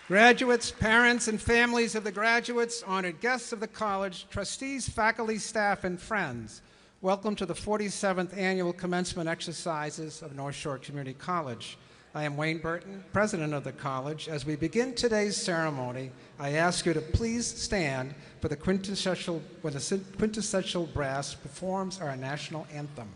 Graduates, parents, and families of the graduates, honored guests of the college, trustees, faculty, staff, and friends, welcome to the 47th Annual Commencement Exercises of North Shore Community College. I am Wayne Burton, president of the college. As we begin today's ceremony, I ask you to please stand for the quintessential brass performs our national anthem.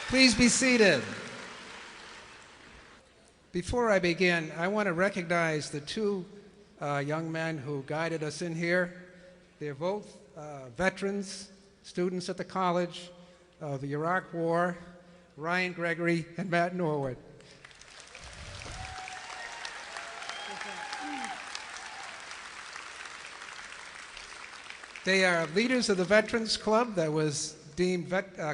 Please be seated. Before I begin, I want to recognize the two young men who guided us in here. They're both veterans, students at the college of the Iraq War, Ryan Gregory and Matt Norwood. They are leaders of the Veterans Club that was deemed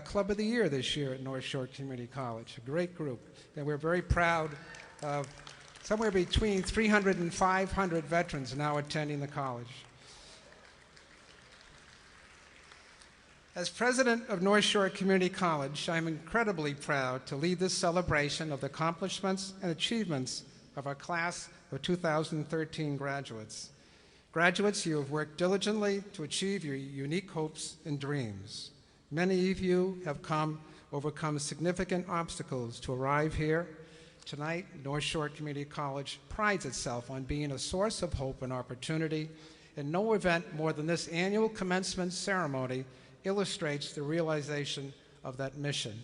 Club of the Year this year at North Shore Community College. A great group. And we're very proud of somewhere between 300 and 500 veterans now attending the college. As president of North Shore Community College, I'm incredibly proud to lead this celebration of the accomplishments and achievements of our class of 2013 graduates. Graduates, you have worked diligently to achieve your unique hopes and dreams. Many of you have overcome significant obstacles to arrive here. Tonight, North Shore Community College prides itself on being a source of hope and opportunity, and no event more than this annual commencement ceremony illustrates the realization of that mission.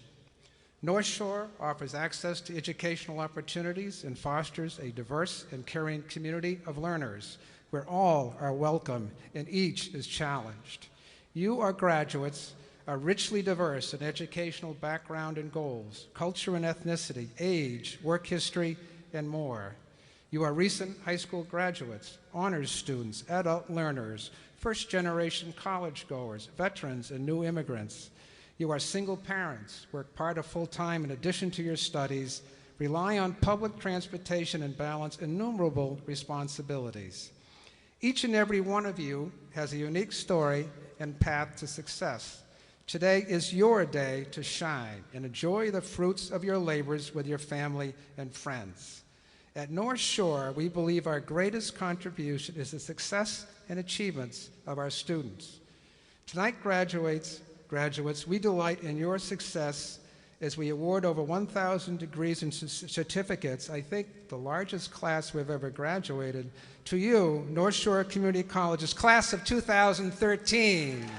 North Shore offers access to educational opportunities and fosters a diverse and caring community of learners where all are welcome and each is challenged. You, our graduates, are richly diverse in educational background and goals, culture and ethnicity, age, work history, and more. You are recent high school graduates, honors students, adult learners, first-generation college goers, veterans, and new immigrants. You are single parents, work part or full-time in addition to your studies, rely on public transportation and balance innumerable responsibilities. Each and every one of you has a unique story and path to success. Today is your day to shine and enjoy the fruits of your labors with your family and friends. At North Shore, we believe our greatest contribution is the success and achievements of our students. Tonight, graduates, we delight in your success as we award over 1,000 degrees and certificates, I think the largest class we've ever graduated, to you, North Shore Community College's class of 2013.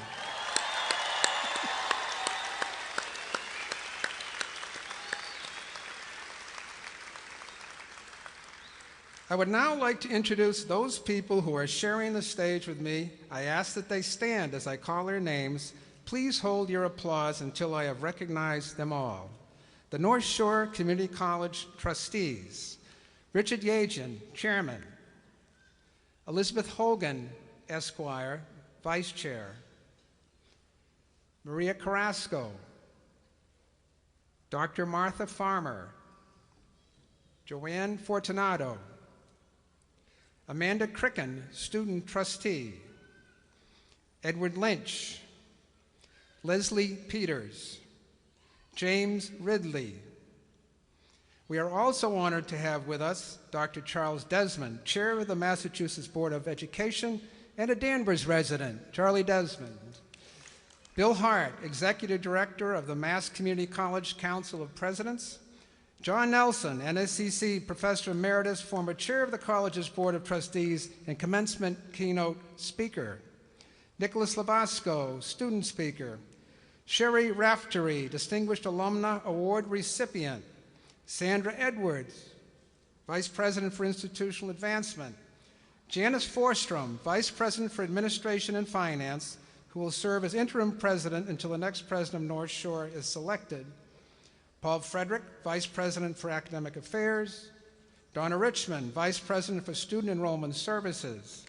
I would now like to introduce those people who are sharing the stage with me. I ask that they stand as I call their names. Please hold your applause until I have recognized them all. The North Shore Community College trustees, Richard Yajan, chairman, Elizabeth Hogan, Esquire, vice chair, Maria Carrasco, Dr. Martha Farmer, Joanne Fortunato, Amanda Cricken, student trustee. Edward Lynch, Leslie Peters, James Ridley. We are also honored to have with us Dr. Charles Desmond, chair of the Massachusetts Board of Education and a Danvers resident. Charlie Desmond. Bill Hart, executive director of the Mass Community College Council of Presidents. John Nelson, NSCC professor emeritus, former chair of the college's Board of Trustees and commencement keynote speaker. Nicholas Labasco, student speaker. Sherry Raftery, distinguished alumna award recipient. Sandra Edwards, vice president for institutional advancement. Janice Forstrom, vice president for administration and finance, who will serve as interim president until the next president of North Shore is selected. Paul Frederick, vice president for academic affairs. Donna Richmond, vice president for student enrollment services.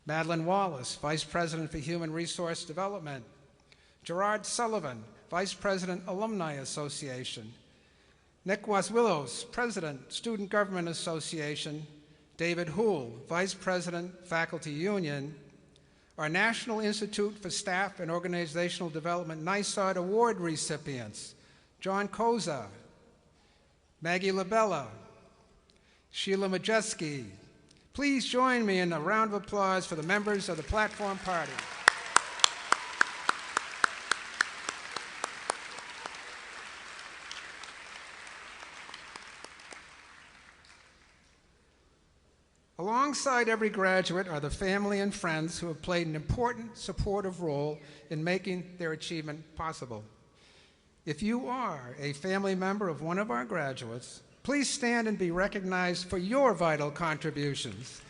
Madeline Wallace, vice president for human resource development. Gerard Sullivan, vice president, Alumni Association. Nick Willows, president, Student Government Association. David Houle, vice president, Faculty Union. Our National Institute for Staff and Organizational Development NISOD Award recipients. John Koza, Maggie Labella, Sheila Majeski. Please join me in a round of applause for the members of the Platform Party. Alongside every graduate are the family and friends who have played an important supportive role in making their achievement possible. If you are a family member of one of our graduates, please stand and be recognized for your vital contributions.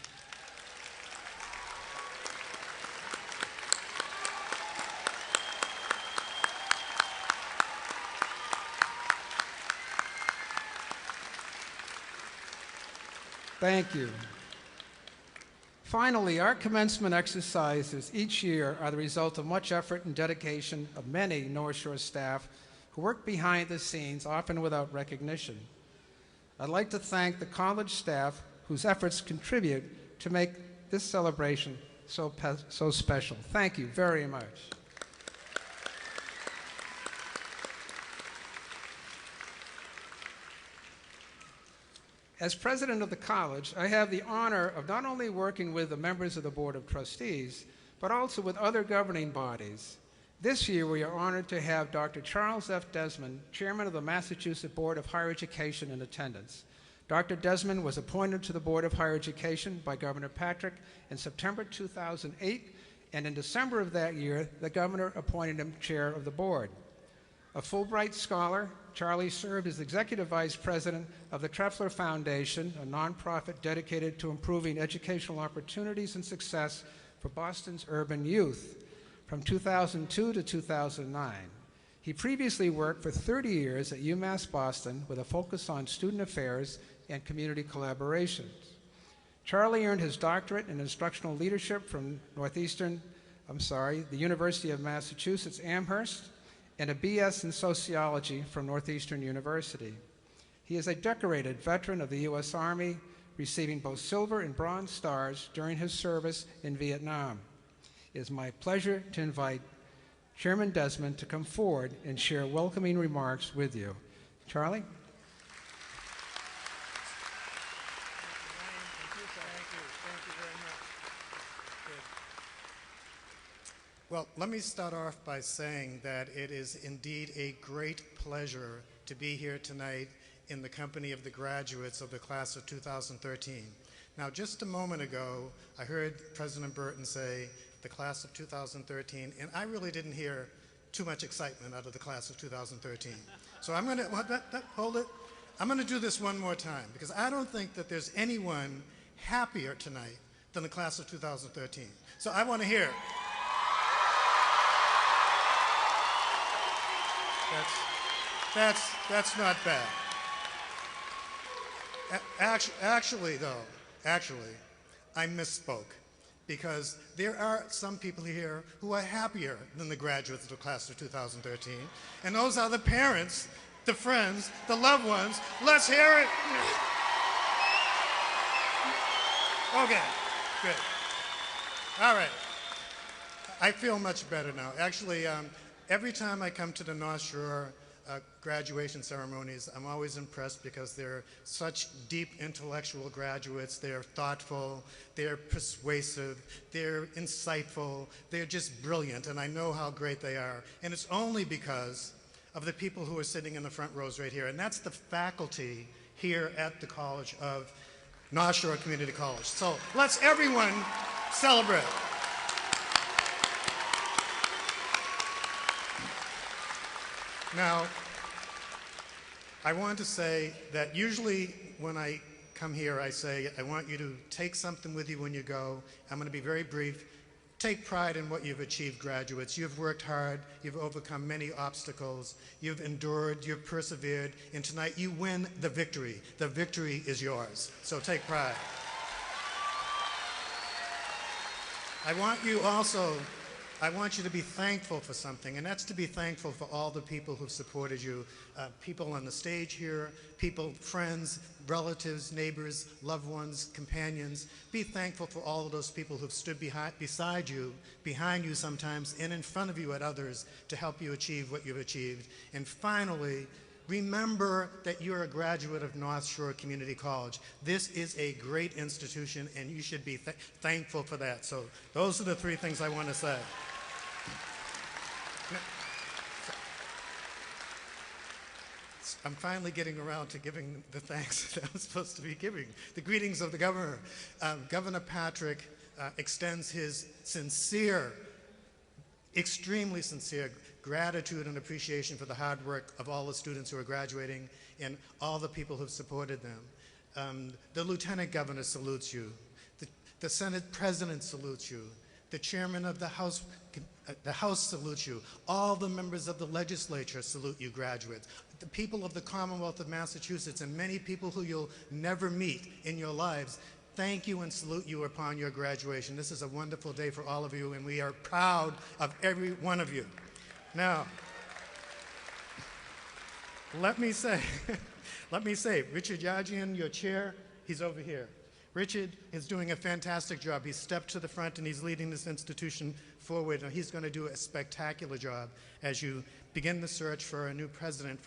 Thank you. Finally, our commencement exercises each year are the result of much effort and dedication of many North Shore staff who work behind the scenes, often without recognition. I'd like to thank the college staff whose efforts contribute to make this celebration so special. Thank you very much. As president of the college, I have the honor of not only working with the members of the Board of Trustees, but also with other governing bodies. This year, we are honored to have Dr. Charles F. Desmond, chairman of the Massachusetts Board of Higher Education, in attendance. Dr. Desmond was appointed to the Board of Higher Education by Governor Patrick in September 2008, and in December of that year, the governor appointed him chair of the board. A Fulbright scholar, Charlie served as executive vice president of the Treffler Foundation, a nonprofit dedicated to improving educational opportunities and success for Boston's urban youth from 2002 to 2009. He previously worked for 30 years at UMass Boston with a focus on student affairs and community collaborations. Charlie earned his doctorate in instructional leadership from the University of Massachusetts Amherst, and a BS in sociology from Northeastern University. He is a decorated veteran of the U.S. Army, receiving both silver and bronze stars during his service in Vietnam. It is my pleasure to invite Chairman Desmond to come forward and share welcoming remarks with you. Charlie? Well, let me start off by saying that it is indeed a great pleasure to be here tonight in the company of the graduates of the class of 2013. Now, just a moment ago, I heard President Burton say the class of 2013, and I really didn't hear too much excitement out of the class of 2013. So I'm going to, hold it. I'm going to do this one more time, because I don't think that there's anyone happier tonight than the class of 2013. So I want to hear. That's not bad. Actually, I misspoke, because there are some people here who are happier than the graduates of the class of 2013, and those are the parents, the friends, the loved ones. Let's hear it. Okay. Good. All right. I feel much better now. Actually, every time I come to the North Shore graduation ceremonies, I'm always impressed because they're such deep intellectual graduates. They're thoughtful, they're persuasive, they're insightful, they're just brilliant, and I know how great they are. And it's only because of the people who are sitting in the front rows right here, and that's the faculty here at the College of North Shore Community College. So let's everyone celebrate. Now, I want to say that usually when I come here, I say, I want you to take something with you when you go. I'm going to be very brief. Take pride in what you've achieved, graduates. You've worked hard. You've overcome many obstacles. You've endured. You've persevered. And tonight you win the victory. The victory is yours. So take pride. I want you to be thankful for something, and that's to be thankful for all the people who've supported you, people on the stage here, people, friends, relatives, neighbors, loved ones, companions. Be thankful for all of those people who've stood beside you, behind you sometimes, and in front of you at others to help you achieve what you've achieved. And finally, remember that you're a graduate of North Shore Community College. This is a great institution, and you should be thankful for that. So those are the three things I want to say. I'm finally getting around to giving the thanks that I was supposed to be giving. The greetings of the governor. Governor Patrick extends his sincere, extremely sincere gratitude and appreciation for the hard work of all the students who are graduating and all the people who've supported them. The Lieutenant Governor salutes you. The Senate President salutes you. The Chairman of the House salutes you. All the members of the legislature salute you, graduates. The people of the Commonwealth of Massachusetts and many people who you'll never meet in your lives, thank you and salute you upon your graduation. This is a wonderful day for all of you, and we are proud of every one of you. Now, let me say, Richard Yajian, your chair, he's over here. Richard is doing a fantastic job. He's stepped to the front and he's leading this institution forward, and he's going to do a spectacular job as you begin the search for a new president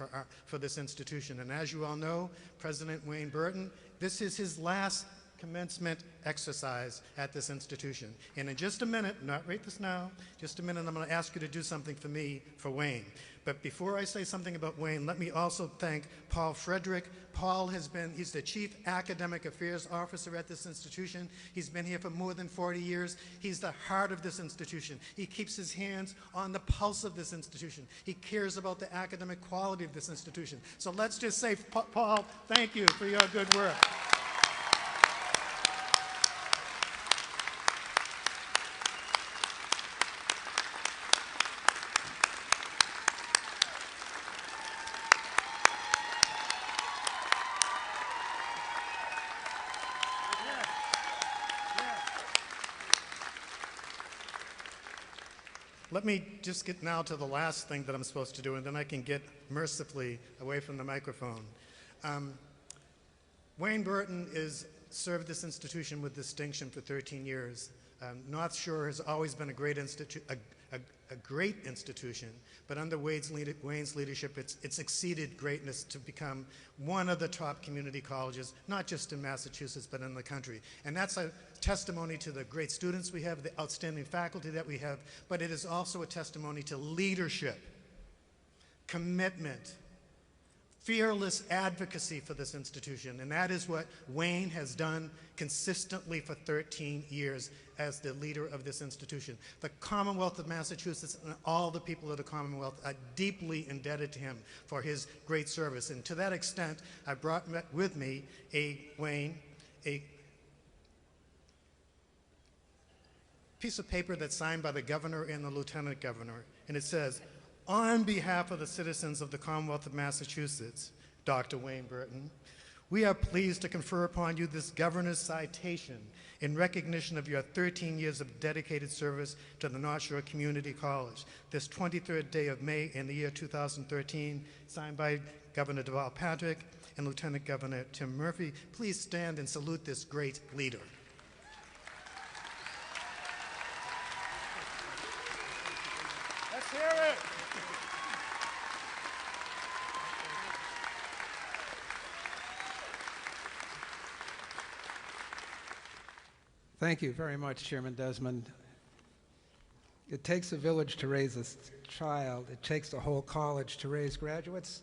for this institution. And as you all know, President Wayne Burton, this is his last commencement exercise at this institution. And in just a minute, not right this now, just a minute, I'm going to ask you to do something for me, for Wayne. But before I say something about Wayne, let me also thank Paul Frederick. Paul he's the Chief Academic Affairs Officer at this institution. He's been here for more than 40 years. He's the heart of this institution. He keeps his hands on the pulse of this institution. He cares about the academic quality of this institution. So let's just say, Paul, thank you for your good work. Let me just get now to the last thing that I'm supposed to do, and then I can get mercifully away from the microphone. Wayne Burton served this institution with distinction for 13 years. North Shore has always been a great institution, but under Wayne's leadership, it's exceeded greatness to become one of the top community colleges, not just in Massachusetts, but in the country. And that's a testimony to the great students we have, the outstanding faculty that we have, but it is also a testimony to leadership, commitment, fearless advocacy for this institution. And that is what Wayne has done consistently for 13 years as the leader of this institution. The Commonwealth of Massachusetts and all the people of the Commonwealth are deeply indebted to him for his great service. And to that extent, I brought with me a piece of paper that's signed by the governor and the lieutenant governor. And it says, "On behalf of the citizens of the Commonwealth of Massachusetts, Dr. Wayne Burton, we are pleased to confer upon you this governor's citation in recognition of your 13 years of dedicated service to the North Shore Community College. This 23rd day of May in the year 2013, signed by Governor Deval Patrick and Lieutenant Governor Tim Murphy. Please stand and salute this great leader." hear it. Thank you very much, Chairman Desmond. It takes a village to raise a child. It takes the whole college to raise graduates.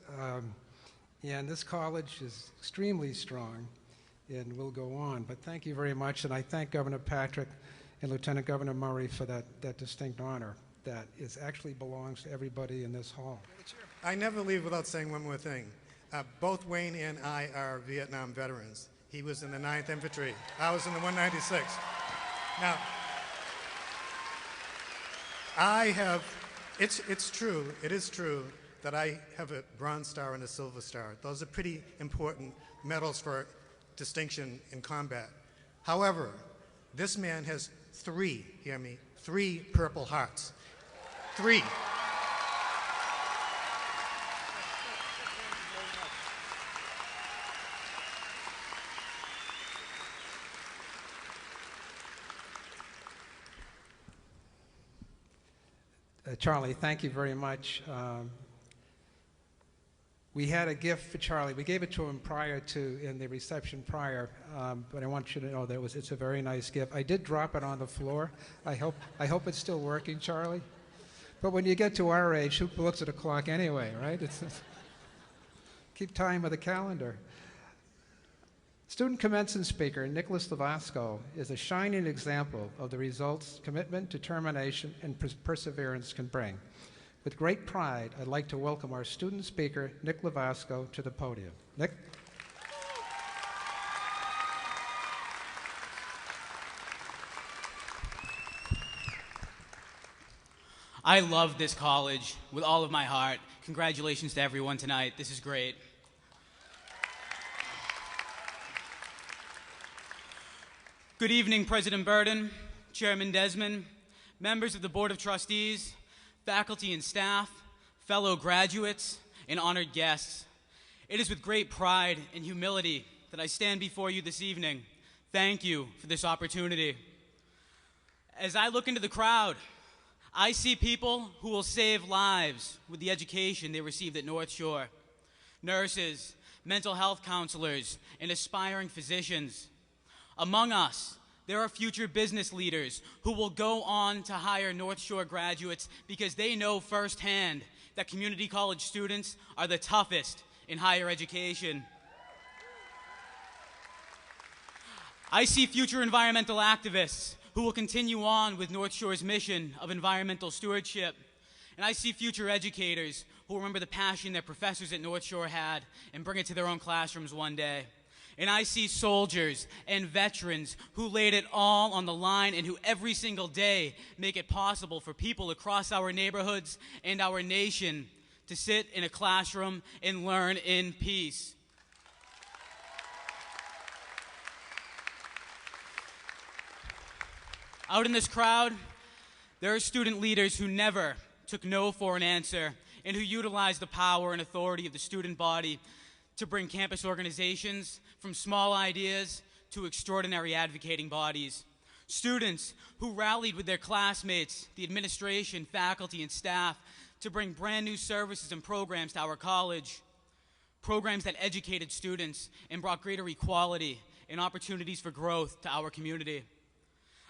And this college is extremely strong and will go on. But thank you very much, and I thank Governor Patrick and Lieutenant Governor Murray for that distinct honor that actually belongs to everybody in this hall. I never leave without saying one more thing. Both Wayne and I are Vietnam veterans. He was in the 9th Infantry. I was in the 196th. Now, it's true, it is true that I have a Bronze Star and a Silver Star. Those are pretty important medals for distinction in combat. However, this man has 3, hear me, 3 Purple Hearts. 3. Charlie, thank you very much. We had a gift for Charlie. We gave it to him in the reception prior, but I want you to know that it's a very nice gift. I did drop it on the floor. I hope it's still working, Charlie. But when you get to our age, who looks at a clock anyway, right? Keep time with the calendar. Student commencement speaker Nicholas Lavasco is a shining example of the results commitment, determination, and perseverance can bring. With great pride, I'd like to welcome our student speaker, Nick Lavasco, to the podium. Nick? I love this college with all of my heart. Congratulations to everyone tonight. This is great. Good evening, President Burden, Chairman Desmond, members of the Board of Trustees, faculty and staff, fellow graduates, and honored guests. It is with great pride and humility that I stand before you this evening. Thank you for this opportunity. As I look into the crowd, I see people who will save lives with the education they received at North Shore. Nurses, mental health counselors, and aspiring physicians. Among us, there are future business leaders who will go on to hire North Shore graduates because they know firsthand that community college students are the toughest in higher education. I see future environmental activists who will continue on with North Shore's mission of environmental stewardship. And I see future educators who will remember the passion their professors at North Shore had and bring it to their own classrooms one day. And I see soldiers and veterans who laid it all on the line and who every single day make it possible for people across our neighborhoods and our nation to sit in a classroom and learn in peace. Out in this crowd, there are student leaders who never took no for an answer and who utilized the power and authority of the student body to bring campus organizations from small ideas to extraordinary advocating bodies. Students who rallied with their classmates, the administration, faculty, and staff to bring brand new services and programs to our college. Programs that educated students and brought greater equality and opportunities for growth to our community.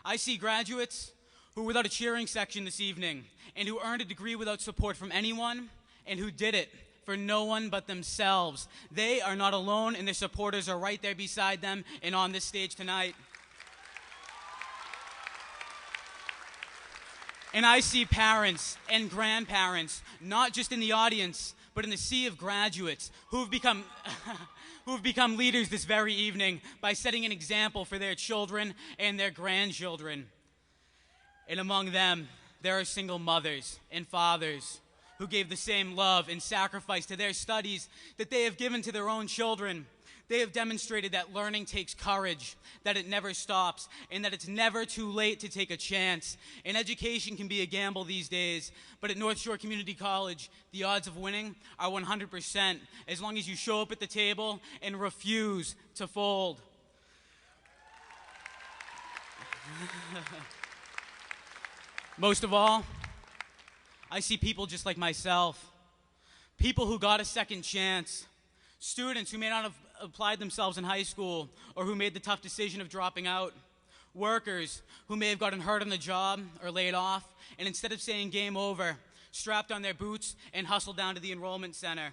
I see graduates who were without a cheering section this evening and who earned a degree without support from anyone and who did it for no one but themselves. They are not alone, and their supporters are right there beside them and on this stage tonight. And I see parents and grandparents, not just in the audience, but in the sea of graduates who have become leaders this very evening by setting an example for their children and their grandchildren. And among them, there are single mothers and fathers who gave the same love and sacrifice to their studies that they have given to their own children. They have demonstrated that learning takes courage, that it never stops, and that it's never too late to take a chance. And education can be a gamble these days, but at North Shore Community College, the odds of winning are 100%, as long as you show up at the table and refuse to fold. Most of all, I see people just like myself, people who got a second chance, students who may not have applied themselves in high school or who made the tough decision of dropping out, workers who may have gotten hurt on the job or laid off, and instead of saying game over, strapped on their boots and hustled down to the enrollment center.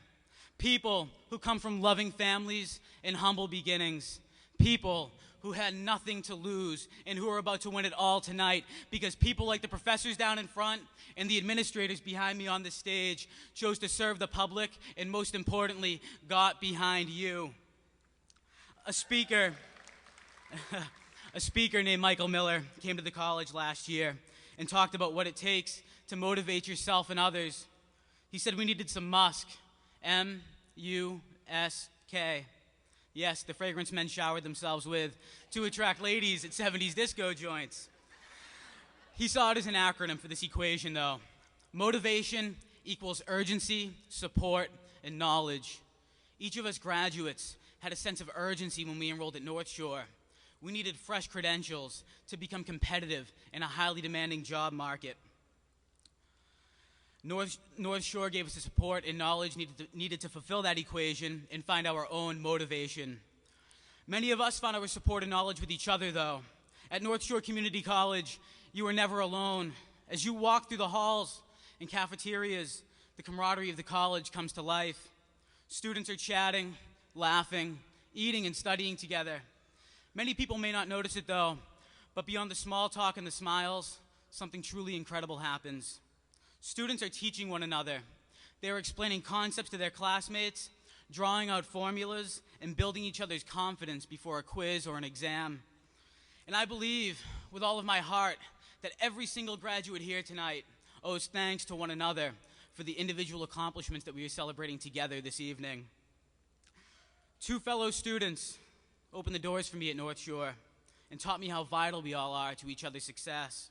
People who come from loving families and humble beginnings. People who had nothing to lose and who are about to win it all tonight because people like the professors down in front and the administrators behind me on the stage chose to serve the public and, most importantly, got behind you. A speaker named Michael Miller came to the college last year and talked about what it takes to motivate yourself and others. He said we needed some musk, M-U-S-K. Yes, the fragrance men showered themselves with to attract ladies at 70s disco joints. He saw it as an acronym for this equation, though. Motivation equals urgency, support, and knowledge. Each of us graduates had a sense of urgency when we enrolled at North Shore. We needed fresh credentials to become competitive in a highly demanding job market. North Shore gave us the support and knowledge needed to fulfill that equation and find our own motivation. Many of us found our support and knowledge with each other, though. At North Shore Community College, you were never alone. As you walk through the halls and cafeterias, the camaraderie of the college comes to life. Students are chatting, laughing, eating, and studying together. Many people may not notice it, though, but beyond the small talk and the smiles, something truly incredible happens. Students are teaching one another. They are explaining concepts to their classmates, drawing out formulas, and building each other's confidence before a quiz or an exam. And I believe with all of my heart that every single graduate here tonight owes thanks to one another for the individual accomplishments that we are celebrating together this evening. Two fellow students opened the doors for me at North Shore and taught me how vital we all are to each other's success.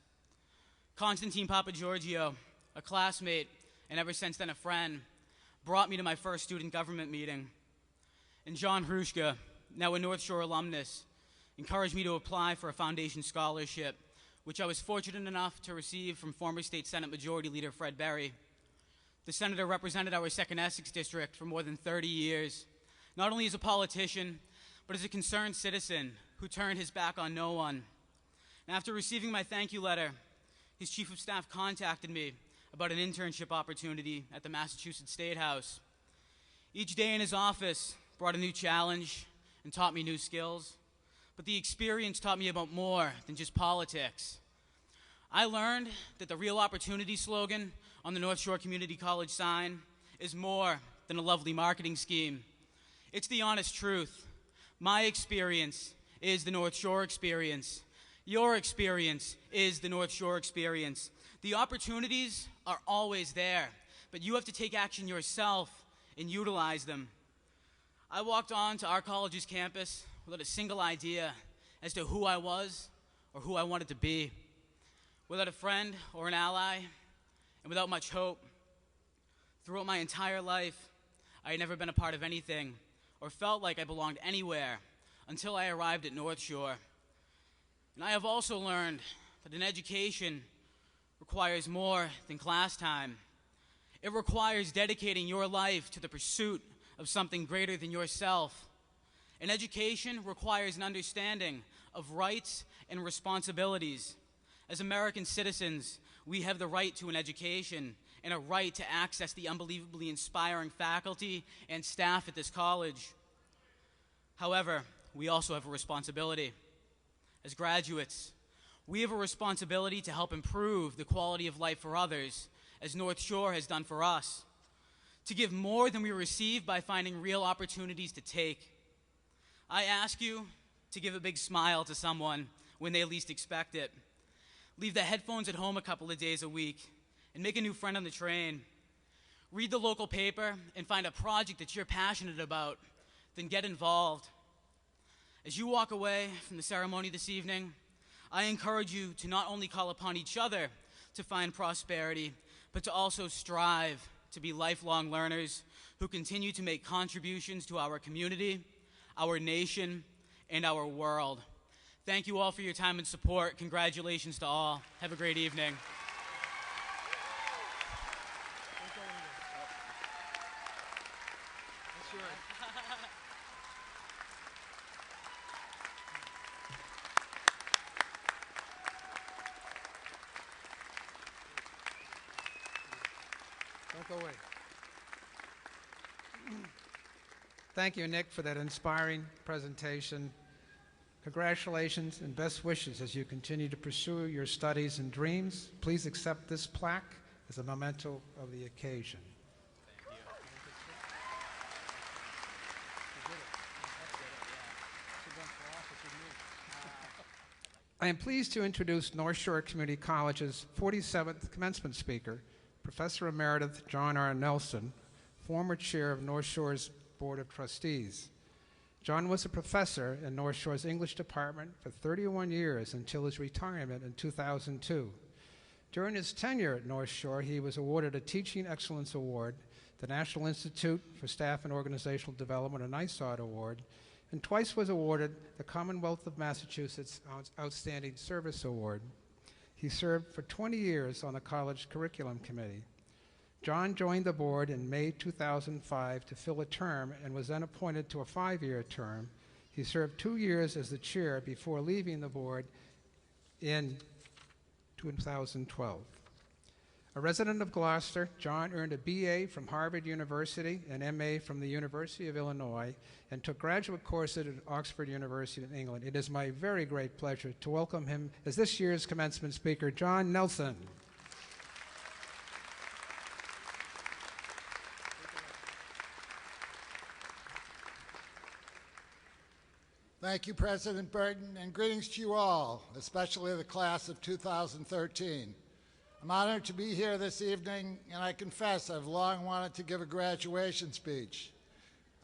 Constantine Papagiorgio, a classmate, and ever since then a friend, brought me to my first student government meeting. And John Hrushka, now a North Shore alumnus, encouraged me to apply for a foundation scholarship, which I was fortunate enough to receive from former State Senate Majority Leader Fred Berry. The senator represented our 2nd Essex District for more than 30 years, not only as a politician, but as a concerned citizen who turned his back on no one. And after receiving my thank you letter, his chief of staff contacted me about an internship opportunity at the Massachusetts State House. Each day in his office brought a new challenge and taught me new skills, but the experience taught me about more than just politics. I learned that the real opportunity slogan on the North Shore Community College sign is more than a lovely marketing scheme. It's the honest truth. My experience is the North Shore experience. Your experience is the North Shore experience. The opportunities are always there, but you have to take action yourself and utilize them. I walked on to our college's campus without a single idea as to who I was or who I wanted to be, without a friend or an ally, and without much hope. Throughout my entire life, I had never been a part of anything or felt like I belonged anywhere until I arrived at North Shore. And I have also learned that an education requires more than class time. It requires dedicating your life to the pursuit of something greater than yourself. An education requires an understanding of rights and responsibilities. As American citizens, we have the right to an education and a right to access the unbelievably inspiring faculty and staff at this college. However, we also have a responsibility. As graduates, we have a responsibility to help improve the quality of life for others, as North Shore has done for us, to give more than we receive by finding real opportunities to take. I ask you to give a big smile to someone when they least expect it. Leave the headphones at home a couple of days a week and make a new friend on the train. Read the local paper and find a project that you're passionate about, then get involved. As you walk away from the ceremony this evening, I encourage you to not only call upon each other to find prosperity, but to also strive to be lifelong learners who continue to make contributions to our community, our nation, and our world. Thank you all for your time and support. Congratulations to all. Have a great evening. Look away. Thank you, Nick, for that inspiring presentation. Congratulations and best wishes as you continue to pursue your studies and dreams. Please accept this plaque as a memento of the occasion. I am pleased to introduce North Shore Community College's 47th commencement speaker, Professor Emeritus John R. Nelson, former chair of North Shore's Board of Trustees. John was a professor in North Shore's English department for 31 years until his retirement in 2002. During his tenure at North Shore, he was awarded a Teaching Excellence Award, the National Institute for Staff and Organizational Development, a NISOD Award, and twice was awarded the Commonwealth of Massachusetts Outstanding Service Award. He served for 20 years on the college curriculum committee. John joined the board in May 2005 to fill a term and was then appointed to a 5-year term. He served 2 years as the chair before leaving the board in 2012. A resident of Gloucester, John earned a BA from Harvard University and MA from the University of Illinois and took graduate courses at Oxford University in England. It is my very great pleasure to welcome him as this year's commencement speaker, John Nelson. Thank you, President Burton, and greetings to you all, especially the class of 2013. I'm honored to be here this evening, and I confess I've long wanted to give a graduation speech.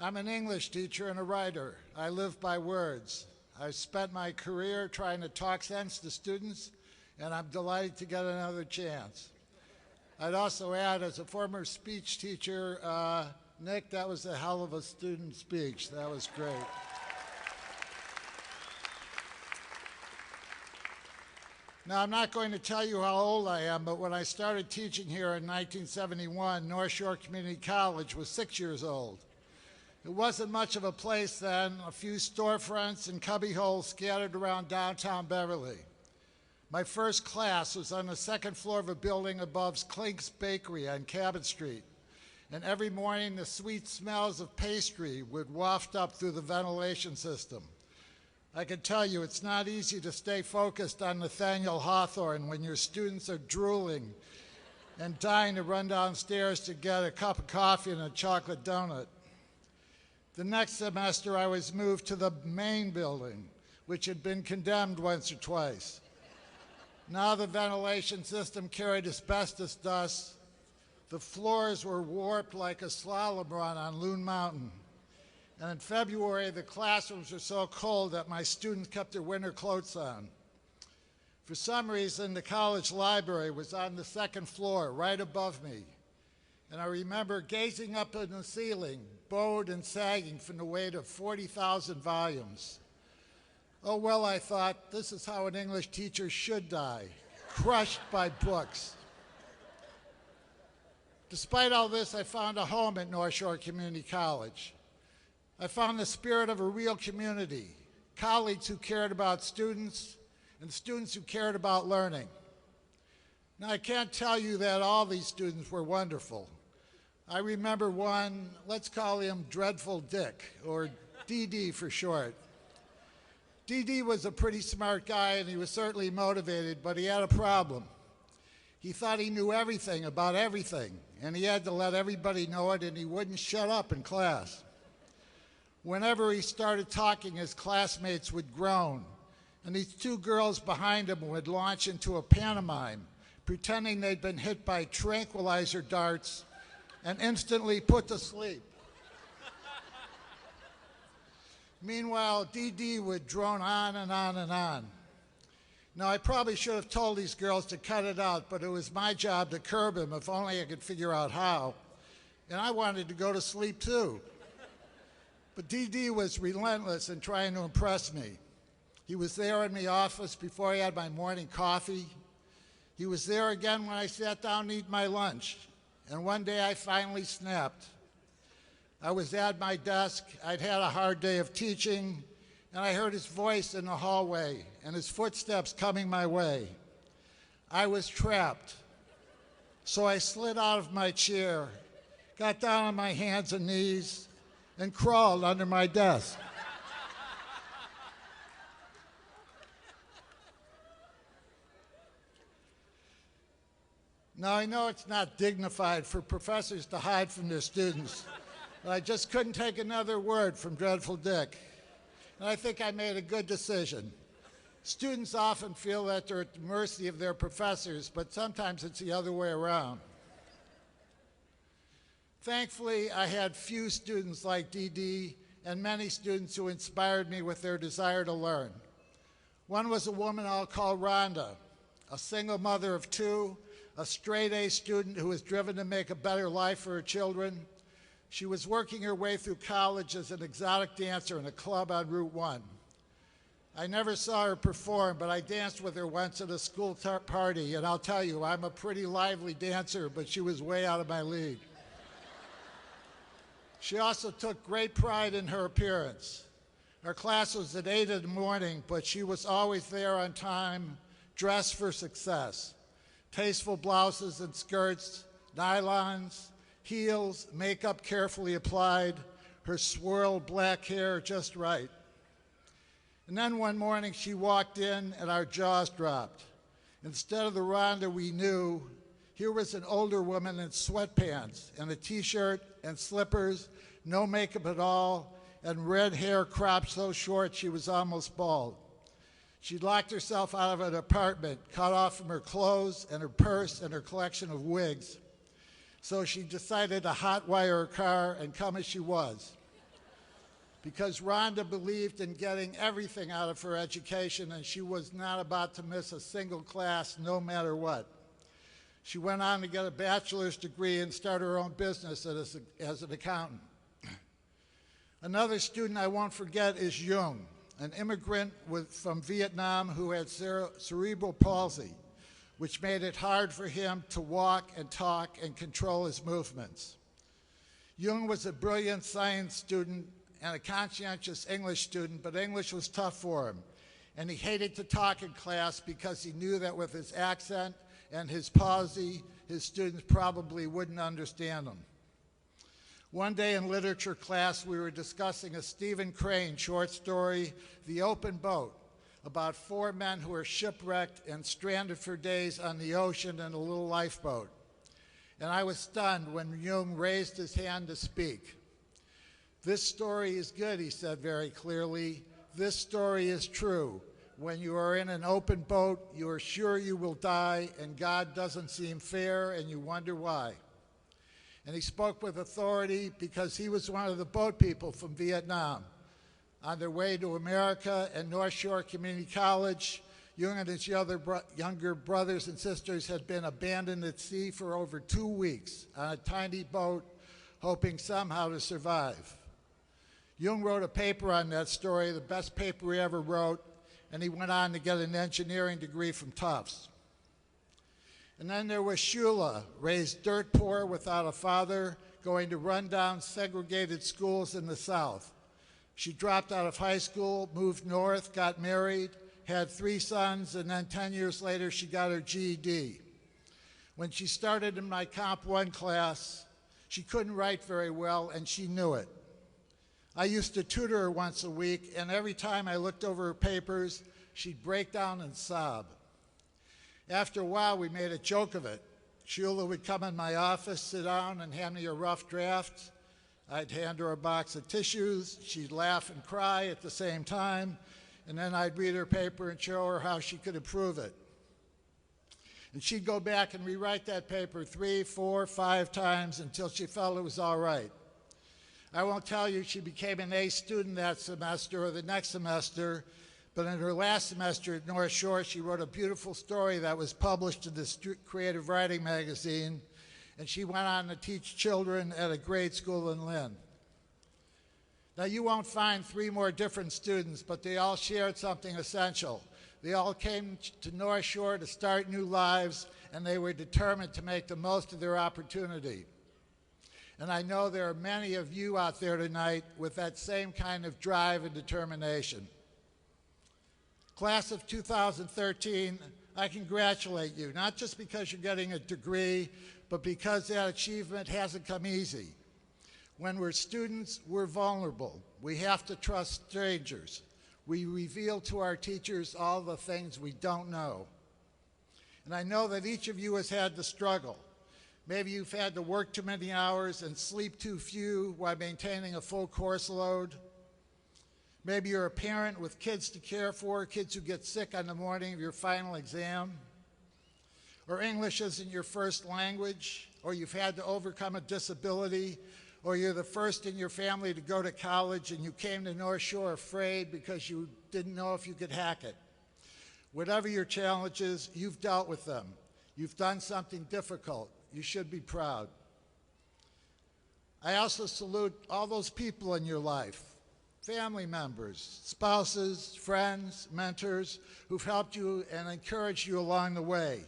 I'm an English teacher and a writer. I live by words. I've spent my career trying to talk sense to students, and I'm delighted to get another chance. I'd also add, as a former speech teacher, Nick, that was a hell of a student speech. That was great. Now, I'm not going to tell you how old I am, but when I started teaching here in 1971, North Shore Community College was 6 years old. It wasn't much of a place then, a few storefronts and cubbyholes scattered around downtown Beverly. My first class was on the second floor of a building above Clink's Bakery on Cabot Street, and every morning the sweet smells of pastry would waft up through the ventilation system. I can tell you it's not easy to stay focused on Nathaniel Hawthorne when your students are drooling and dying to run downstairs to get a cup of coffee and a chocolate donut. The next semester I was moved to the main building, which had been condemned once or twice. Now the ventilation system carried asbestos dust. The floors were warped like a slalom run on Loon Mountain. And in February, the classrooms were so cold that my students kept their winter coats on. For some reason, the college library was on the second floor, right above me. And I remember gazing up at the ceiling, bowed and sagging from the weight of 40,000 volumes. Oh, well, I thought, this is how an English teacher should die, crushed by books. Despite all this, I found a home at North Shore Community College. I found the spirit of a real community, colleagues who cared about students, and students who cared about learning. Now, I can't tell you that all these students were wonderful. I remember one, let's call him Dreadful Dick, or DD for short. DD was a pretty smart guy, and he was certainly motivated, but he had a problem. He thought he knew everything about everything, and he had to let everybody know it, and he wouldn't shut up in class. Whenever he started talking, his classmates would groan, and these two girls behind him would launch into a pantomime, pretending they'd been hit by tranquilizer darts and instantly put to sleep. Meanwhile, DD would drone on and on and on. Now, I probably should have told these girls to cut it out, but it was my job to curb him if only I could figure out how. And I wanted to go to sleep too. But DD was relentless in trying to impress me. He was there in the office before I had my morning coffee. He was there again when I sat down to eat my lunch. And one day I finally snapped. I was at my desk. I'd had a hard day of teaching, and I heard his voice in the hallway and his footsteps coming my way. I was trapped. So I slid out of my chair, got down on my hands and knees, and crawled under my desk. Now, I know it's not dignified for professors to hide from their students, but I just couldn't take another word from Dreadful Dick. And I think I made a good decision. Students often feel that they're at the mercy of their professors, but sometimes it's the other way around. Thankfully, I had few students like Dee Dee and many students who inspired me with their desire to learn. One was a woman I'll call Rhonda, a single mother of two, a straight-A student who was driven to make a better life for her children. She was working her way through college as an exotic dancer in a club on Route 1. I never saw her perform, but I danced with her once at a school party, and I'll tell you, I'm a pretty lively dancer, but she was way out of my league. She also took great pride in her appearance. Our class was at 8 in the morning, but she was always there on time, dressed for success. Tasteful blouses and skirts, nylons, heels, makeup carefully applied, her swirled black hair just right. And then one morning she walked in and our jaws dropped. Instead of the Rhonda we knew, here was an older woman in sweatpants and a t-shirt and slippers, no makeup at all, and red hair cropped so short she was almost bald. She locked herself out of an apartment, cut off from her clothes and her purse and her collection of wigs. So she decided to hotwire her car and come as she was. Because Rhonda believed in getting everything out of her education, and she was not about to miss a single class no matter what. She went on to get a bachelor's degree and start her own business as an accountant. Another student I won't forget is Jung, an immigrant from Vietnam who had cerebral palsy, which made it hard for him to walk and talk and control his movements. Jung was a brilliant science student and a conscientious English student, but English was tough for him, and he hated to talk in class because he knew that with his accent and his palsy, his students probably wouldn't understand him. One day in literature class, we were discussing a Stephen Crane short story, The Open Boat, about 4 men who were shipwrecked and stranded for days on the ocean in a little lifeboat. And I was stunned when Jung raised his hand to speak. "This story is good," he said very clearly. "This story is true. When you are in an open boat, you are sure you will die, and God doesn't seem fair, and you wonder why." And he spoke with authority because he was one of the boat people from Vietnam. On their way to America and North Shore Community College, Jung and his younger brothers and sisters had been abandoned at sea for over 2 weeks on a tiny boat, hoping somehow to survive. Jung wrote a paper on that story, the best paper he ever wrote, and he went on to get an engineering degree from Tufts. And then there was Shula, raised dirt poor without a father, going to rundown segregated schools in the South. She dropped out of high school, moved north, got married, had 3 sons, and then 10 years later she got her GED. When she started in my Comp 1 class, she couldn't write very well, and she knew it. I used to tutor her once a week, and every time I looked over her papers, she'd break down and sob. After a while, we made a joke of it. Shula would come in my office, sit down, and hand me a rough draft. I'd hand her a box of tissues. She'd laugh and cry at the same time, and then I'd read her paper and show her how she could improve it. And she'd go back and rewrite that paper 3, 4, 5 times until she felt it was all right. I won't tell you she became an A student that semester or the next semester, but in her last semester at North Shore, she wrote a beautiful story that was published in the Creative Writing magazine, and she went on to teach children at a grade school in Lynn. Now, you won't find 3 more different students, but they all shared something essential. They all came to North Shore to start new lives, and they were determined to make the most of their opportunity. And I know there are many of you out there tonight with that same kind of drive and determination. Class of 2013, I congratulate you, not just because you're getting a degree, but because that achievement hasn't come easy. When we're students, we're vulnerable. We have to trust strangers. We reveal to our teachers all the things we don't know. And I know that each of you has had the struggle. Maybe you've had to work too many hours and sleep too few while maintaining a full course load. Maybe you're a parent with kids to care for, kids who get sick on the morning of your final exam. Or English isn't your first language, or you've had to overcome a disability, or you're the first in your family to go to college and you came to North Shore afraid because you didn't know if you could hack it. Whatever your challenges, you've dealt with them. You've done something difficult. You should be proud. I also salute all those people in your life, family members, spouses, friends, mentors, who've helped you and encouraged you along the way.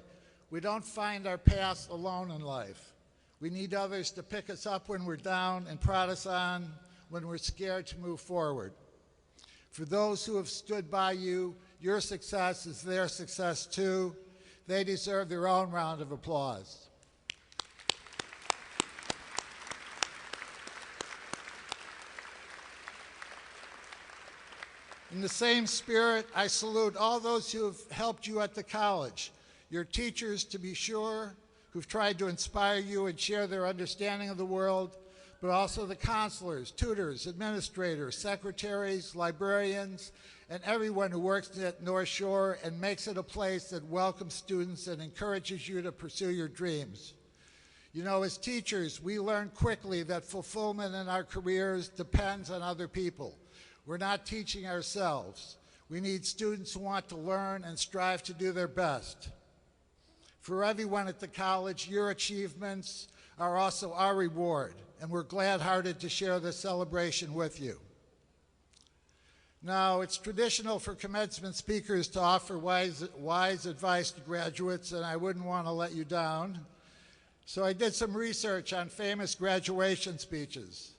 We don't find our paths alone in life. We need others to pick us up when we're down and prod us on when we're scared to move forward. For those who have stood by you, your success is their success too. They deserve their own round of applause. In the same spirit, I salute all those who have helped you at the college, your teachers, to be sure, who've tried to inspire you and share their understanding of the world, but also the counselors, tutors, administrators, secretaries, librarians, and everyone who works at North Shore and makes it a place that welcomes students and encourages you to pursue your dreams. You know, as teachers, we learn quickly that fulfillment in our careers depends on other people. We're not teaching ourselves. We need students who want to learn and strive to do their best. For everyone at the college, your achievements are also our reward, and we're glad-hearted to share this celebration with you. Now, it's traditional for commencement speakers to offer wise advice to graduates, and I wouldn't want to let you down. So I did some research on famous graduation speeches.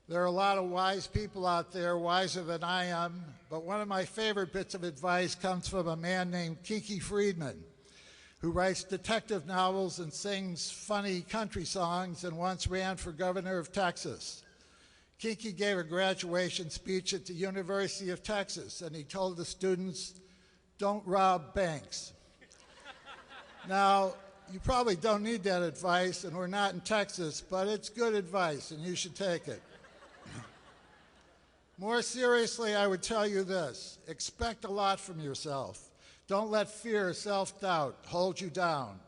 There are a lot of wise people out there, wiser than I am, but one of my favorite bits of advice comes from a man named Kiki Friedman, who writes detective novels and sings funny country songs and once ran for governor of Texas. Kiki gave a graduation speech at the University of Texas, and he told the students, "Don't rob banks." Now, you probably don't need that advice, and we're not in Texas, but it's good advice, and you should take it. More seriously, I would tell you this: expect a lot from yourself. Don't let fear or self-doubt hold you down.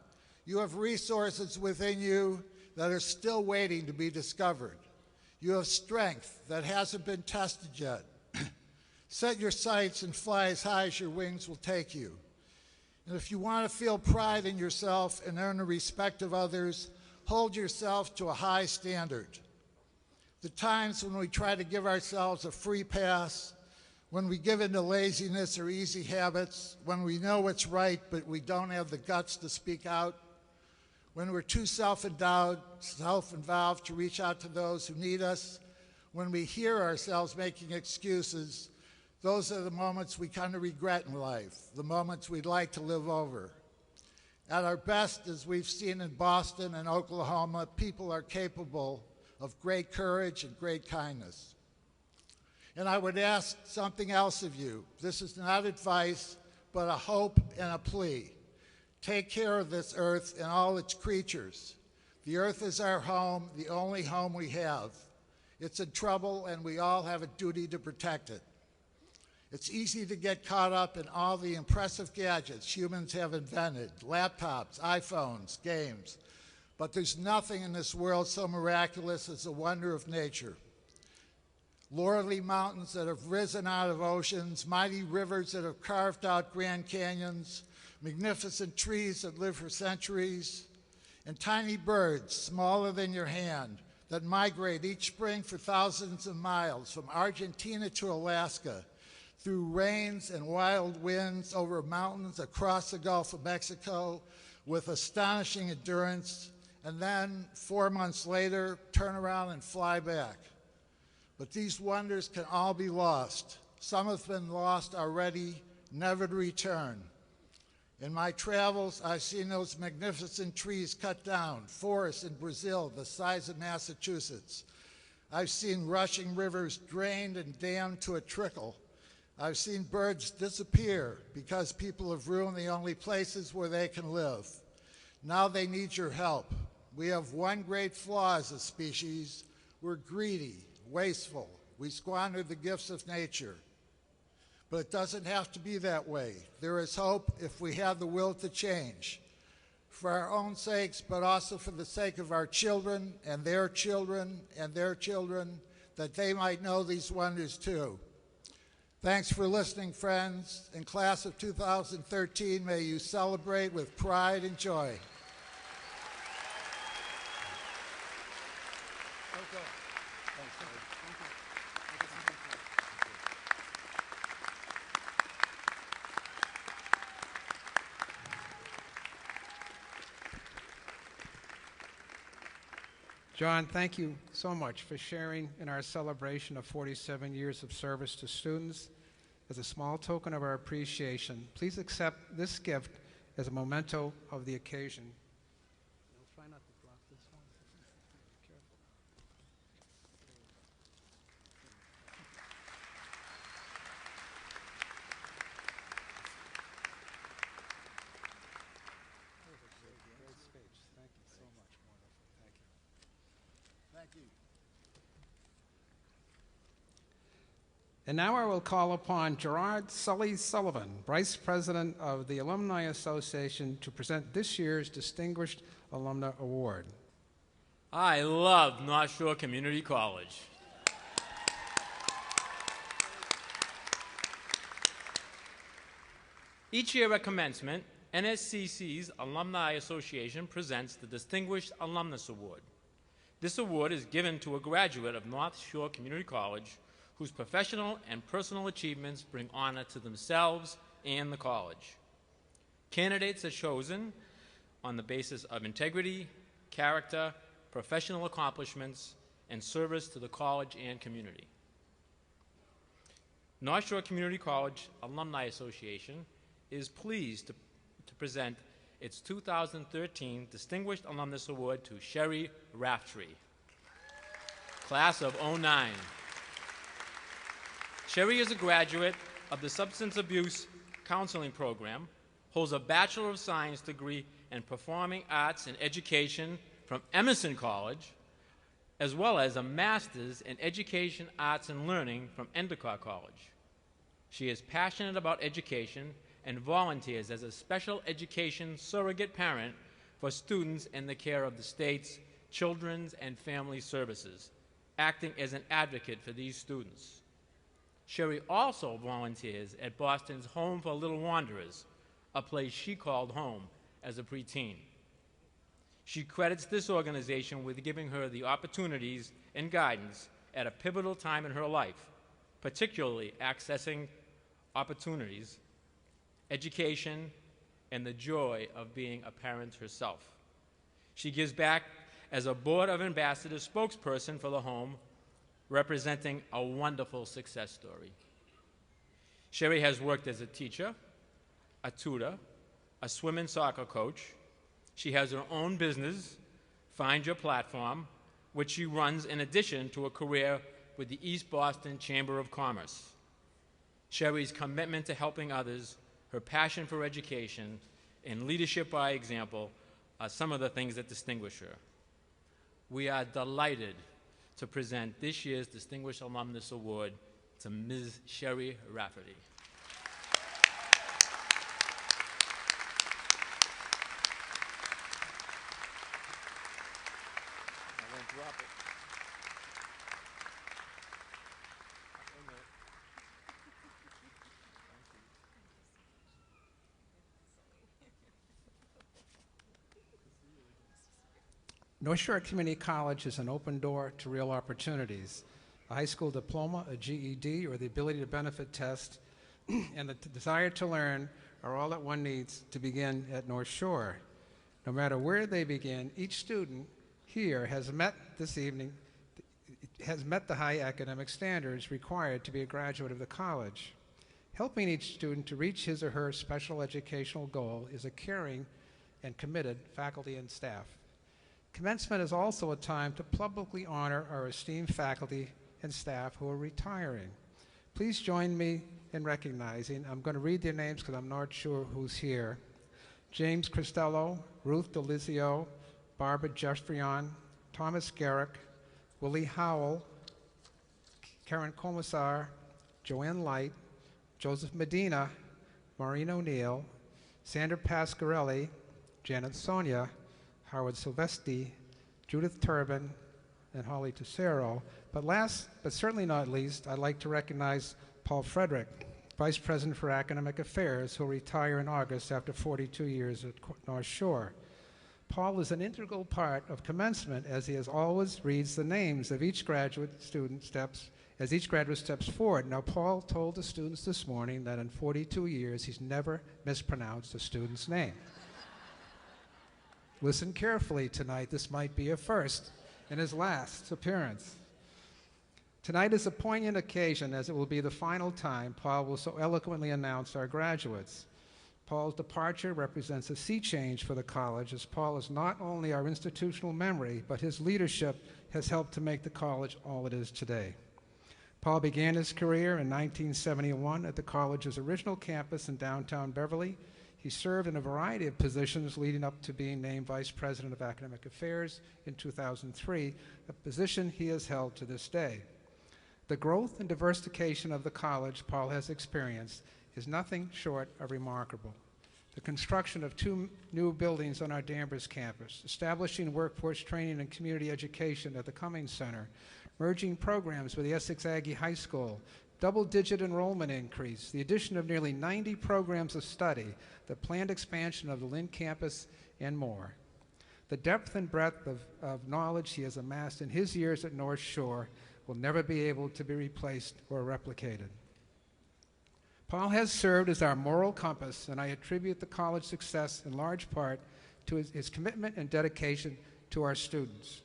You have resources within you that are still waiting to be discovered. You have strength that hasn't been tested yet. Set your sights and fly as high as your wings will take you. And if you want to feel pride in yourself and earn the respect of others, hold yourself to a high standard. The times when we try to give ourselves a free pass, when we give in to laziness or easy habits, when we know what's right but we don't have the guts to speak out, when we're too self-involved to reach out to those who need us, when we hear ourselves making excuses, those are the moments we kind of regret in life, the moments we'd like to live over. At our best, as we've seen in Boston and Oklahoma, people are capable of great courage and great kindness. And I would ask something else of you. This is not advice, but a hope and a plea. Take care of this earth and all its creatures. The earth is our home, the only home we have. It's in trouble, and we all have a duty to protect it. It's easy to get caught up in all the impressive gadgets humans have invented, laptops, iPhones, games. But there's nothing in this world so miraculous as the wonder of nature. Lordly mountains that have risen out of oceans, mighty rivers that have carved out Grand Canyons, magnificent trees that live for centuries, and tiny birds smaller than your hand that migrate each spring for thousands of miles from Argentina to Alaska, through rains and wild winds, over mountains across the Gulf of Mexico with astonishing endurance, and then 4 months later, turn around and fly back. But these wonders can all be lost. Some have been lost already, never to return. In my travels, I've seen those magnificent trees cut down, forests in Brazil the size of Massachusetts. I've seen rushing rivers drained and dammed to a trickle. I've seen birds disappear because people have ruined the only places where they can live. Now they need your help. We have one great flaw as a species. We're greedy, wasteful. We squander the gifts of nature. But it doesn't have to be that way. There is hope if we have the will to change. For our own sakes, but also for the sake of our children and their children and their children, that they might know these wonders too. Thanks for listening, friends. In class of 2013, may you celebrate with pride and joy. John, thank you so much for sharing in our celebration of 47 years of service to students. As a small token of our appreciation, please accept this gift as a memento of the occasion. Try not to drop this one. Be careful. Great speech. Thank you so much. Wonderful. Thank you. Thank you. And now I will call upon Gerard Sully Sullivan, Vice President of the Alumni Association, to present this year's Distinguished Alumna Award. I love North Shore Community College. Each year at commencement, NSCC's Alumni Association presents the Distinguished Alumnus Award. This award is given to a graduate of North Shore Community College whose professional and personal achievements bring honor to themselves and the college. Candidates are chosen on the basis of integrity, character, professional accomplishments, and service to the college and community. North Shore Community College Alumni Association is pleased to present its 2013 Distinguished Alumnus Award to Sherry Raftree, class of '09. Sherry is a graduate of the Substance Abuse Counseling Program, holds a Bachelor of Science degree in Performing Arts and Education from Emerson College, as well as a Master's in Education, Arts, and Learning from Endicott College. She is passionate about education and volunteers as a special education surrogate parent for students in the care of the state's Children's and Family Services, acting as an advocate for these students. Sherry also volunteers at Boston's Home for Little Wanderers, a place she called home as a preteen. She credits this organization with giving her the opportunities and guidance at a pivotal time in her life, particularly accessing opportunities, education, and the joy of being a parent herself. She gives back as a Board of Ambassadors spokesperson for the home, representing a wonderful success story. Sherry has worked as a teacher, a tutor, a swim and soccer coach. She has her own business, Find Your Platform, which she runs in addition to a career with the East Boston Chamber of Commerce. Sherry's commitment to helping others, her passion for education, and leadership by example are some of the things that distinguish her. We are delighted to present this year's Distinguished Alumnus Award to Ms. Sherry Rafferty. I won't drop it. North Shore Community College is an open door to real opportunities. A high school diploma, a GED, or the ability to benefit test, and the desire to learn are all that one needs to begin at North Shore. No matter where they begin, each student here has met the high academic standards required to be a graduate of the college. Helping each student to reach his or her special educational goal is a caring and committed faculty and staff. Commencement is also a time to publicly honor our esteemed faculty and staff who are retiring. Please join me in recognizing, I'm going to read their names because I'm not sure who's here. James Cristello, Ruth Delizio, Barbara Jeffrion, Thomas Garrick, Willie Howell, Karen Commissar, Joanne Light, Joseph Medina, Maureen O'Neill, Sandra Pasquarelli, Janet Sonia, Howard Silvesti, Judith Turbin, and Holly Tessero. But last, but certainly not least, I'd like to recognize Paul Frederick, Vice President for Academic Affairs, who will retire in August after 42 years at North Shore. Paul is an integral part of commencement, as he always reads the names of each graduate student as each graduate steps forward. Now, Paul told the students this morning that in 42 years, he's never mispronounced a student's name. Listen carefully tonight. This might be a first in his last appearance. Tonight is a poignant occasion, as it will be the final time Paul will so eloquently announce our graduates. Paul's departure represents a sea change for the college, as Paul is not only our institutional memory, but his leadership has helped to make the college all it is today. Paul began his career in 1971 at the college's original campus in downtown Beverly. He served in a variety of positions leading up to being named Vice President of Academic Affairs in 2003, a position he has held to this day. The growth and diversification of the college Paul has experienced is nothing short of remarkable. The construction of 2 new buildings on our Danvers campus, establishing workforce training and community education at the Cummings Center, merging programs with the Essex Aggie High School, double-digit enrollment increase, the addition of nearly 90 programs of study, the planned expansion of the Lynn campus, and more. The depth and breadth of knowledge he has amassed in his years at North Shore will never be able to be replaced or replicated. Paul has served as our moral compass, and I attribute the college success in large part to his commitment and dedication to our students.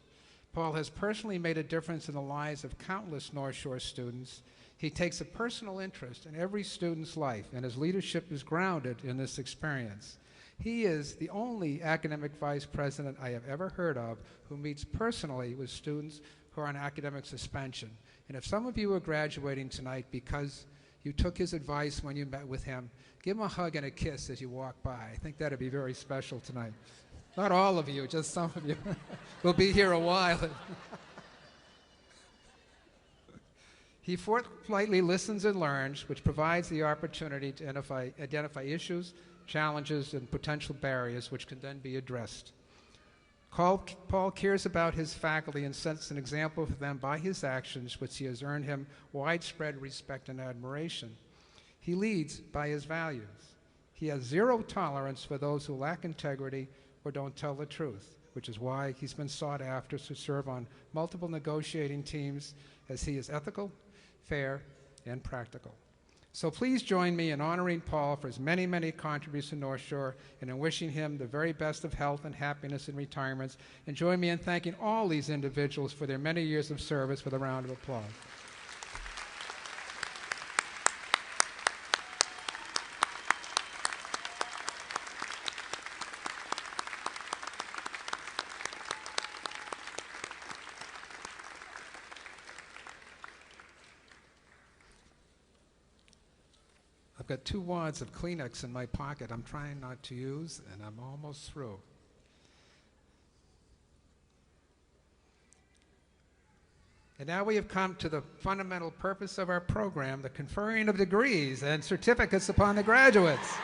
Paul has personally made a difference in the lives of countless North Shore students. He takes a personal interest in every student's life, and his leadership is grounded in this experience. He is the only academic vice president I have ever heard of who meets personally with students who are on academic suspension. And if some of you are graduating tonight because you took his advice when you met with him, give him a hug and a kiss as you walk by. I think that would be very special tonight. Not all of you, just some of you. We'll be here a while. He forthrightly listens and learns, which provides the opportunity to identify issues, challenges, and potential barriers which can then be addressed. Paul cares about his faculty and sets an example for them by his actions, which he has earned him widespread respect and admiration. He leads by his values. He has zero tolerance for those who lack integrity or don't tell the truth, which is why he's been sought after to serve on multiple negotiating teams, as he is ethical, fair, and practical. So please join me in honoring Paul for his many, many contributions to North Shore and in wishing him the very best of health and happiness in retirements. And join me in thanking all these individuals for their many years of service with a round of applause. I've got 2 wads of Kleenex in my pocket I'm trying not to use, and I'm almost through. And now we have come to the fundamental purpose of our program, the conferring of degrees and certificates upon the graduates.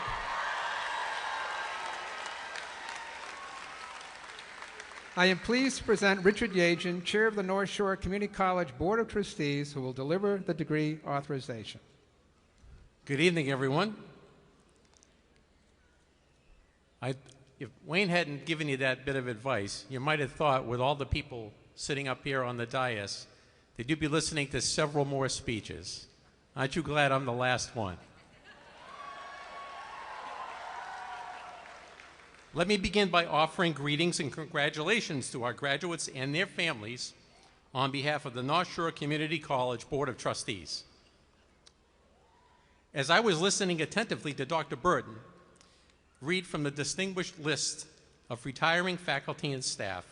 I am pleased to present Richard Yagen, Chair of the North Shore Community College Board of Trustees, who will deliver the degree authorization. Good evening, everyone. If Wayne hadn't given you that bit of advice, you might have thought, with all the people sitting up here on the dais, that you'd be listening to several more speeches. Aren't you glad I'm the last one? Let me begin by offering greetings and congratulations to our graduates and their families on behalf of the North Shore Community College Board of Trustees. As I was listening attentively to Dr. Burton read from the distinguished list of retiring faculty and staff,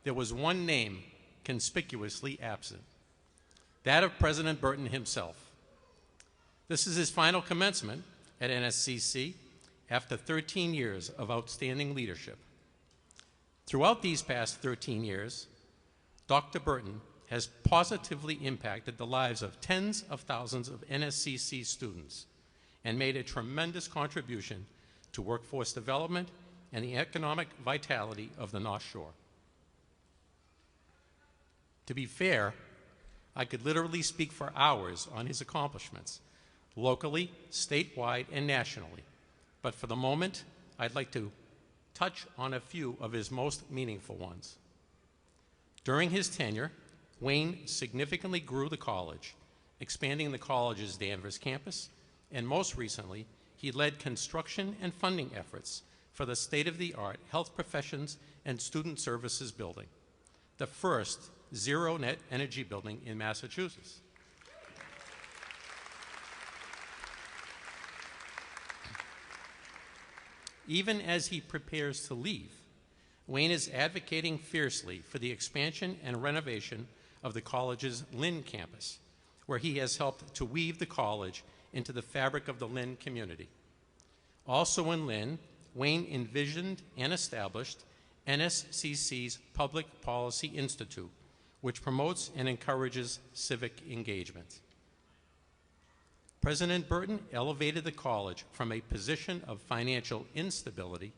there was one name conspicuously absent, that of President Burton himself. This is his final commencement at NSCC after 13 years of outstanding leadership. Throughout these past 13 years, Dr. Burton has positively impacted the lives of tens of thousands of NSCC students and made a tremendous contribution to workforce development and the economic vitality of the North Shore. To be fair, I could literally speak for hours on his accomplishments, locally, statewide, and nationally. But for the moment, I'd like to touch on a few of his most meaningful ones. During his tenure, Wayne significantly grew the college, expanding the college's Danvers campus, and most recently, he led construction and funding efforts for the state-of-the-art health professions and student services building, the first zero-net energy building in Massachusetts. Even as he prepares to leave, Wayne is advocating fiercely for the expansion and renovation of the college's Lynn campus, where he has helped to weave the college into the fabric of the Lynn community. Also in Lynn, Wayne envisioned and established NSCC's Public Policy Institute, which promotes and encourages civic engagement. President Burton elevated the college from a position of financial instability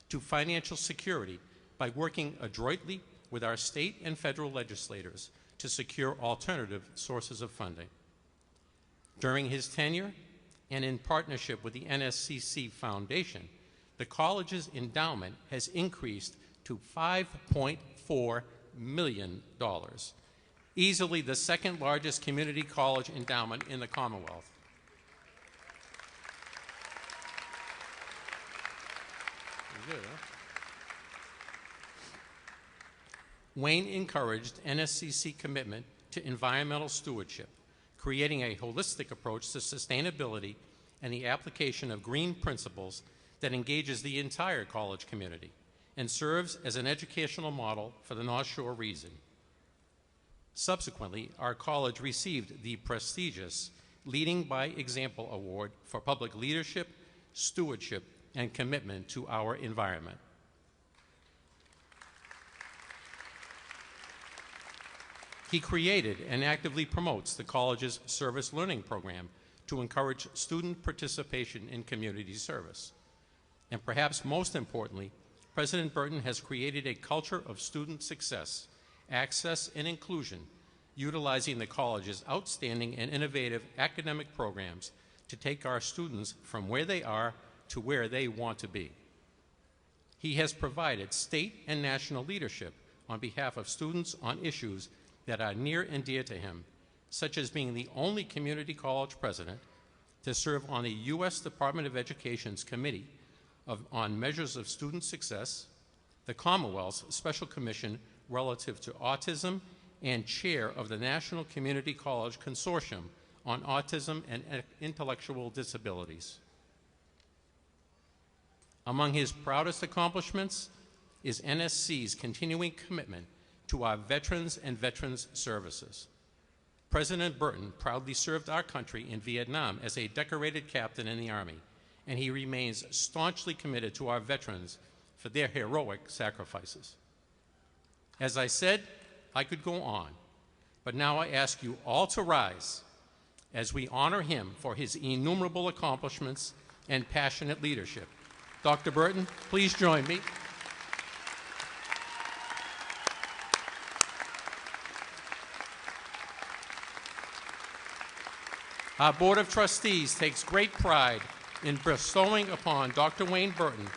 to financial security by working adroitly with our state and federal legislators to secure alternative sources of funding. During his tenure, and in partnership with the NSCC Foundation, the college's endowment has increased to $5.4 million, easily the second largest community college endowment in the Commonwealth. Wayne encouraged NSCC commitment to environmental stewardship, creating a holistic approach to sustainability and the application of green principles that engages the entire college community and serves as an educational model for the North Shore region. Subsequently, our college received the prestigious Leading by Example Award for public leadership, stewardship, and commitment to our environment. He created and actively promotes the college's service learning program to encourage student participation in community service. And perhaps most importantly, President Burton has created a culture of student success, access, and inclusion, utilizing the college's outstanding and innovative academic programs to take our students from where they are to where they want to be. He has provided state and national leadership on behalf of students on issues that are near and dear to him, such as being the only community college president to serve on the U.S. Department of Education's Committee on Measures of Student Success, the Commonwealth's Special Commission relative to autism, and chair of the National Community College Consortium on Autism and Intellectual Disabilities. Among his proudest accomplishments is NSC's continuing commitment to our veterans and veterans services. President Burton proudly served our country in Vietnam as a decorated captain in the Army, and he remains staunchly committed to our veterans for their heroic sacrifices. As I said, I could go on, but now I ask you all to rise as we honor him for his innumerable accomplishments and passionate leadership. Dr. Burton, please join me. Our Board of Trustees takes great pride in bestowing upon Dr. Wayne Burton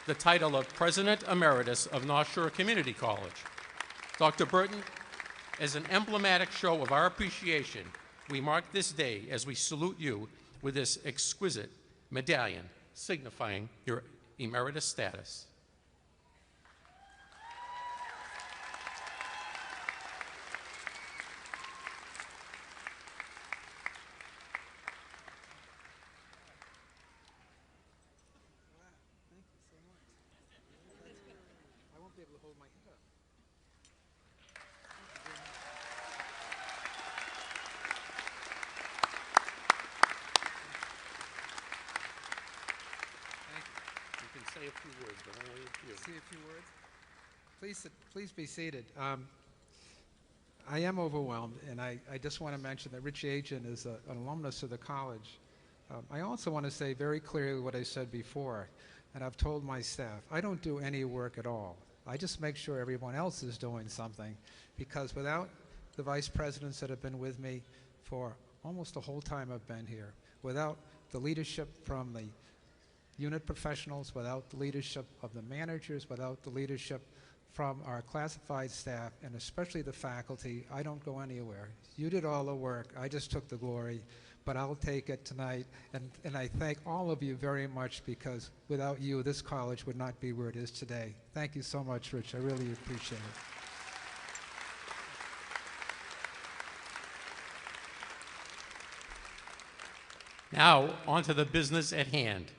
the title of President Emeritus of North Shore Community College. Dr. Burton, as an emblematic show of our appreciation, we mark this day as we salute you with this exquisite medallion signifying your emeritus status. be able to hold my head up. You can say a few words, but only a few. Say a few words. Please be seated. I am overwhelmed, and I just want to mention that Rich Agent is an alumnus of the college. I also want to say very clearly what I said before, and I've told my staff, I don't do any work at all. I just make sure everyone else is doing something, because without the vice presidents that have been with me for almost the whole time I've been here, without the leadership from the unit professionals, without the leadership of the managers, without the leadership from our classified staff, and especially the faculty, I don't go anywhere. You did all the work. I just took the glory, but I'll take it tonight. And I thank all of you very much, because without you, this college would not be where it is today. Thank you so much, Rich. I really appreciate it. Now, on to the business at hand.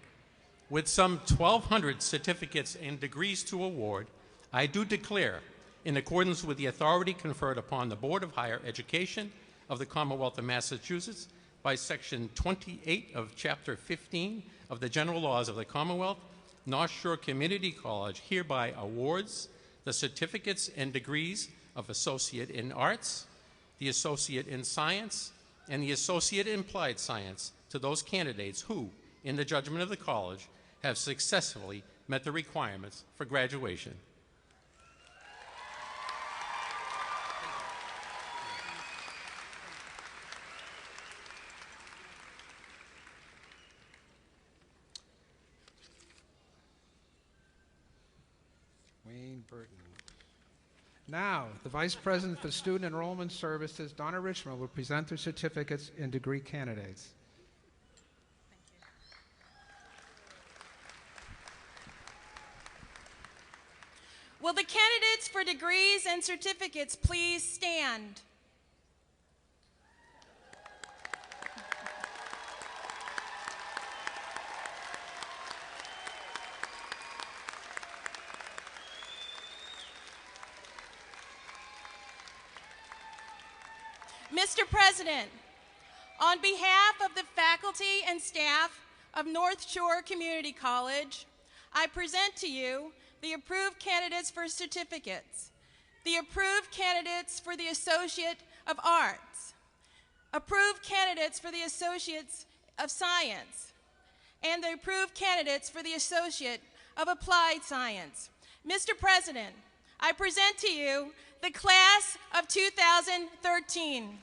With some 1,200 certificates and degrees to award, I do declare, in accordance with the authority conferred upon the Board of Higher Education of the Commonwealth of Massachusetts by Section 28 of Chapter 15 of the General Laws of the Commonwealth, North Shore Community College hereby awards the certificates and degrees of Associate in Arts, the Associate in Science, and the Associate in Applied Science to those candidates who, in the judgment of the college, have successfully met the requirements for graduation. Wayne Burton. Now, the Vice President for Student Enrollment Services, Donna Richmond, will present their certificates and degree candidates. Will the candidates for degrees and certificates please stand? Mr. President, on behalf of the faculty and staff of North Shore Community College, I present to you the approved candidates for certificates, the approved candidates for the Associate of Arts, approved candidates for the Associates of Science, and the approved candidates for the Associate of Applied Science. Mr. President, I present to you the class of 2013.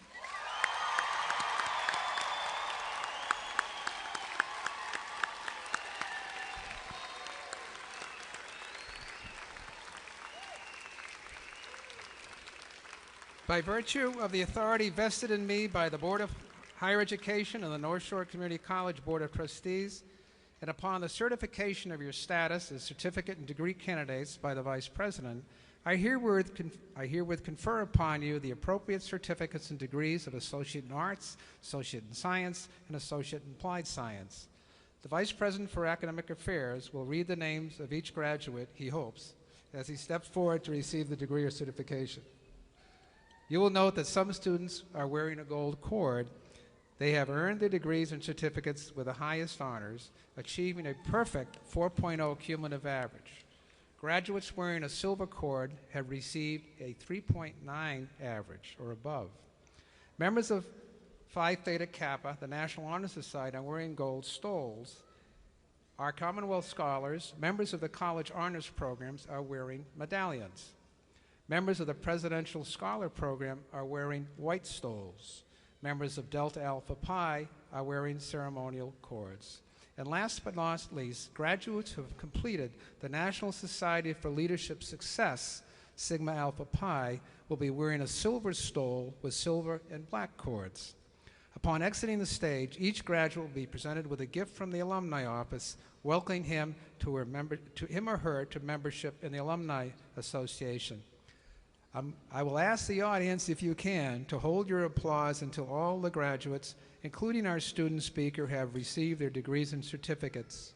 By virtue of the authority vested in me by the Board of Higher Education and the North Shore Community College Board of Trustees, and upon the certification of your status as certificate and degree candidates by the Vice President, I herewith confer upon you the appropriate certificates and degrees of Associate in Arts, Associate in Science, and Associate in Applied Science. The Vice President for Academic Affairs will read the names of each graduate, he hopes, as he steps forward to receive the degree or certification. You will note that some students are wearing a gold cord. They have earned their degrees and certificates with the highest honors, achieving a perfect 4.0 cumulative average. Graduates wearing a silver cord have received a 3.9 average or above. Members of Phi Theta Kappa, the National Honor Society, are wearing gold stoles. Our Commonwealth scholars, members of the college honors programs, are wearing medallions. Members of the Presidential Scholar Program are wearing white stoles. Members of Delta Alpha Pi are wearing ceremonial cords. And last but not least, graduates who have completed the National Society for Leadership Success, Sigma Alpha Pi, will be wearing a silver stole with silver and black cords. Upon exiting the stage, each graduate will be presented with a gift from the Alumni Office, welcoming him or her to membership in the Alumni Association. I will ask the audience, if you can, to hold your applause until all the graduates, including our student speaker, have received their degrees and certificates.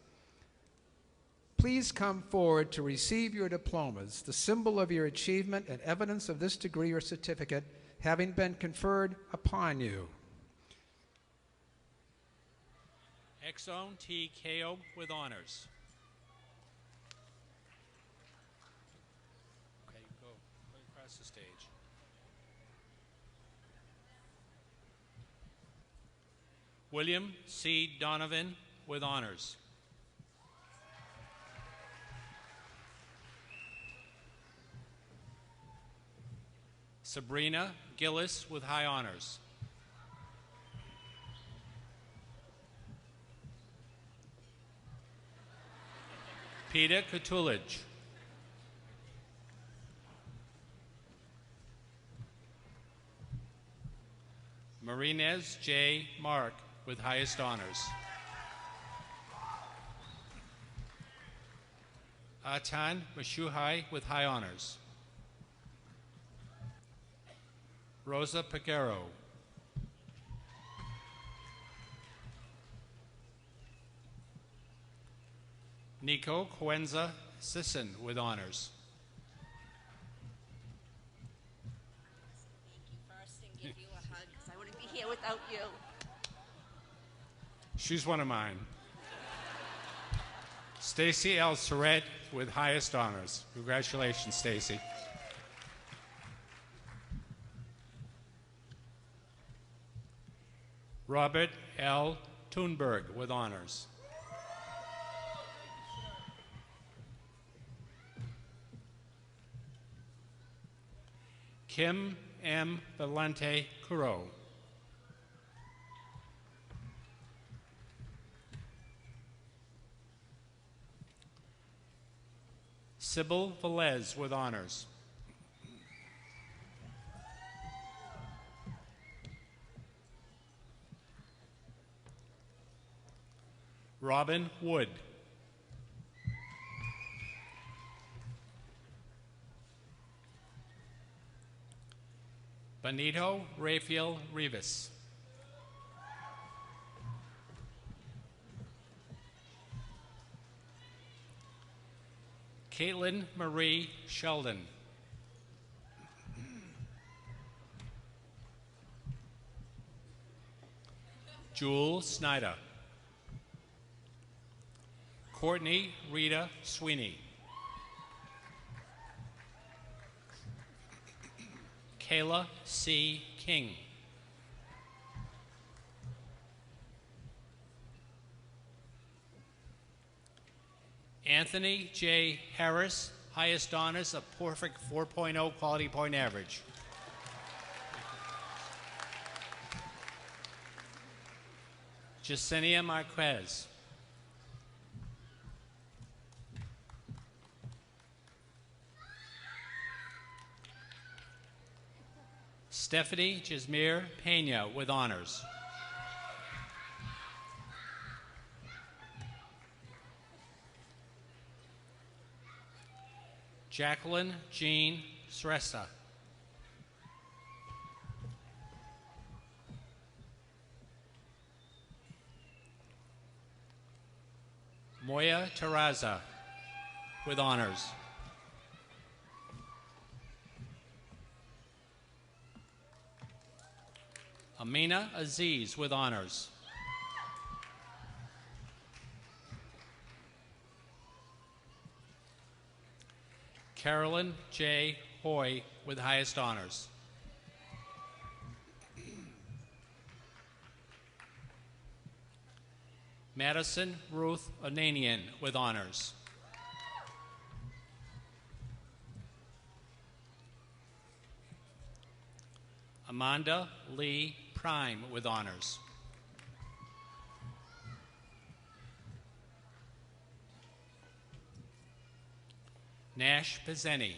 please come forward to receive your diplomas, the symbol of your achievement and evidence of this degree or certificate having been conferred upon you. Exone T. Kao with honors. Okay, go across the stage. William C. Donovan with honors. Sabrina Gillis with high honors. Peter Katulich. Marinez J. Mark with highest honors. Atan Mashuhai with high honors. Rosa Peguero. Nico Cuenza Sisson with honors. Thank you first and give you a hug because I wouldn't be here without you. She's one of mine. Stacy L. Surratt with highest honors. Congratulations, Stacy. Robert L. Thunberg with honors. Kim M. Valente Curo. Sybil Velez with honors. Robin Wood. Benito Rafael Rivas. Caitlin Marie Sheldon. Jewel Snyder. Courtney Rita Sweeney. Kayla C. King. Anthony J. Harris, highest honors, a perfect 4.0 quality point average. Jasenia Marquez. Stephanie Jasmir Pena with honors. Jacqueline Jean Sresta. Moya Terraza with honors. Amina Aziz with honors. Carolyn J. Hoy with highest honors. Madison Ruth Onanian with honors. Amanda Lee Prime with honors. Nash Pizzeni.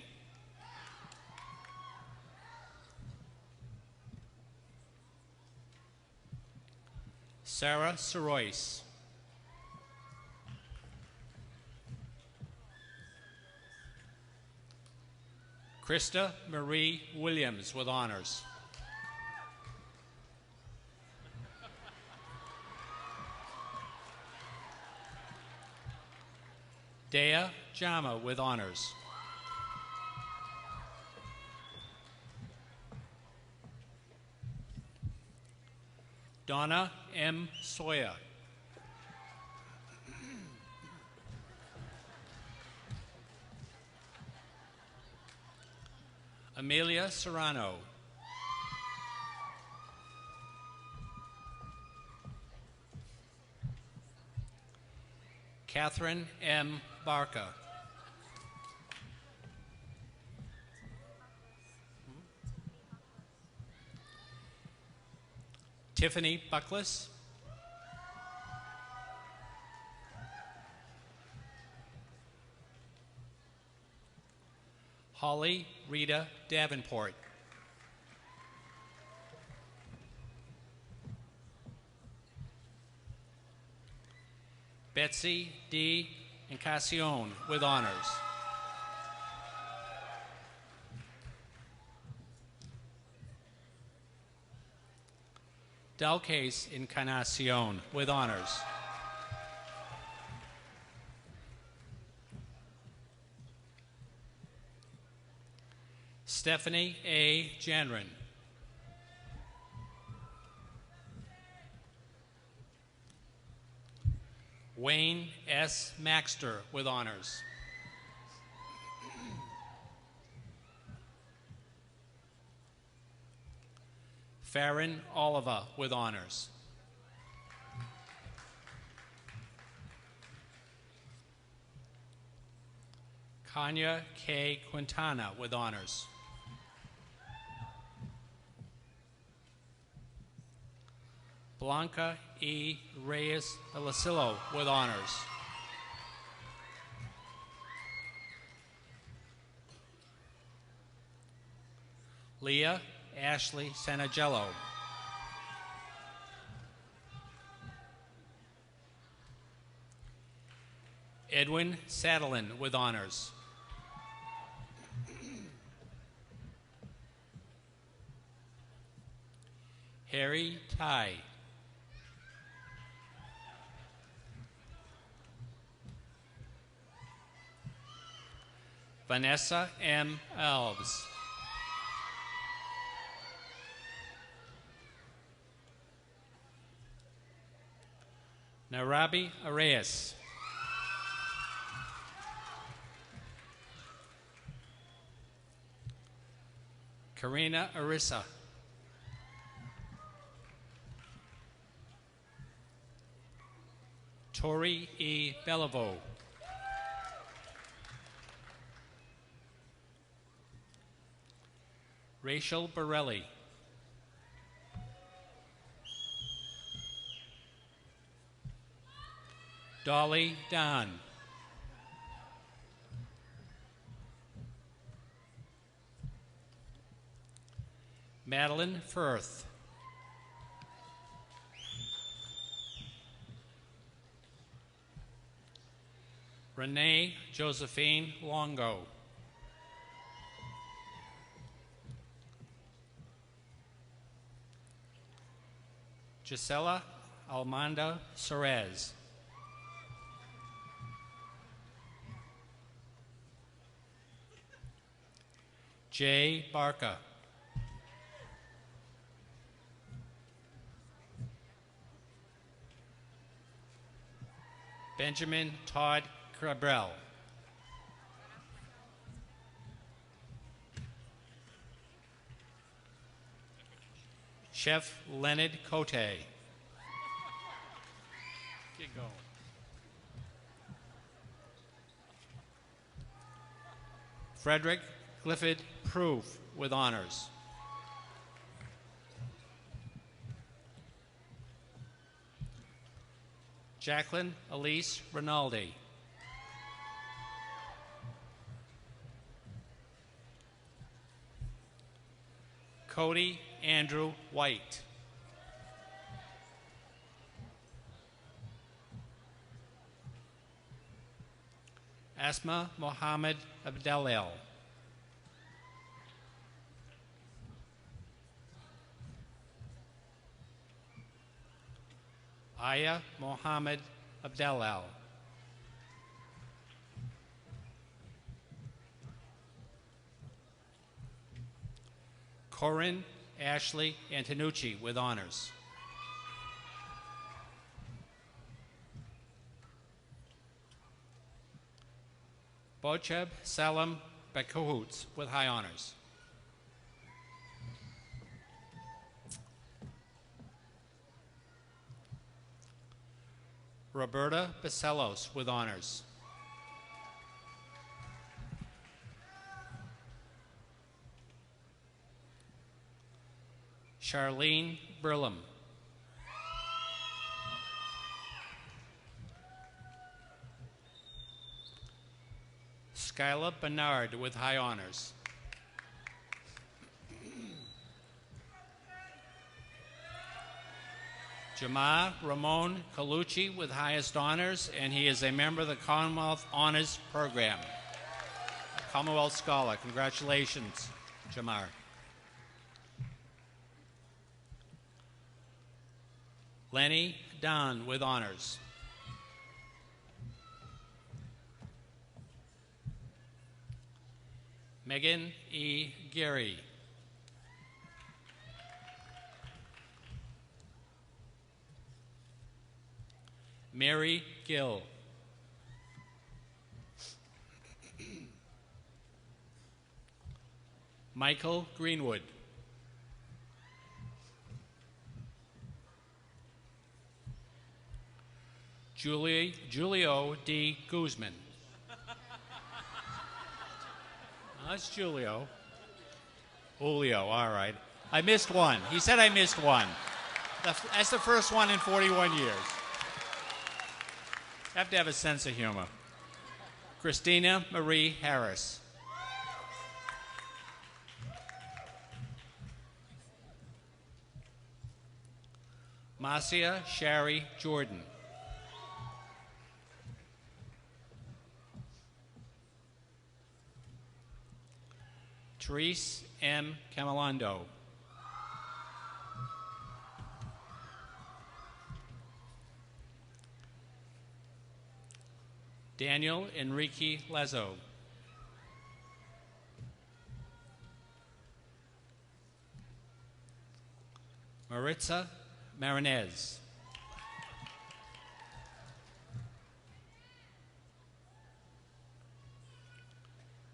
Sarah Sorois. Krista Marie Williams with honors. Dea Jama with honors. Donna M. Sawyer. Amelia Serrano. Catherine M. Barca. Tiffany Buckless. Holly Rita Davenport. Betsy D. Encarnacion with honors. Dalcase Encarnacion with honors. Stephanie A. Janrin. Wayne S. Maxter with honors. Farron Oliver with honors. Kanya K. Quintana with honors. Blanca E. Reyes Alasillo with honors. Leah Ashley Sanagello. Edwin Sadelin with honors. Harry Tai. Vanessa M. Alves. Narabi Areyes. Karina Arissa. Tori E. Beliveau. Rachel Borelli. Dolly Don. Madeline Firth. Renee Josephine Longo. Gisela Almanda Sorez. Jay Barca. Benjamin Todd Cabral. Chef Leonard Cote. Get going. Frederick Clifford Proof with honors. Jacqueline Elise Rinaldi. Cody Andrew White. Asma Mohammed Abdelel. Aya Mohammed Abdelal. Corinne Ashley Antonucci with honors. Bocheb Salam Bekahoots with high honors. Roberta Bacelos with honors. Charlene Burlum. Skyla Bernard with high honors. Jamar Ramon Colucci with highest honors, and he is a member of the Commonwealth Honors Program. Commonwealth Scholar. Congratulations, Jamar. Lenny Don with honors. Megan E. Gary. Mary Gill. Michael Greenwood. Julio D. Guzman. That's Julio. Julio, all right. I missed one. He said I missed one. That's the first one in 41 years. Have to have a sense of humor. Christina Marie Harris. Marcia Shari Jordan. Therese M. Camilando. Daniel Enrique Lezo. Maritza Marinez.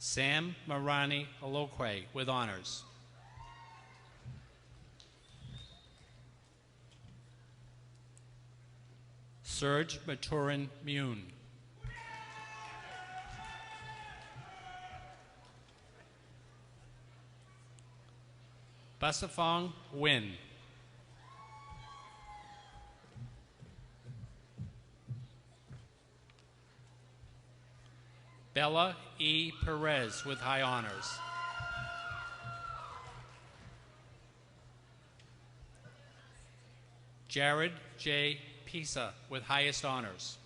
Sam Marani Alokwe with honors. Serge Maturin Mune. Basafong Win. Bella E. Perez with high honors. Jared J. Pisa with highest honors.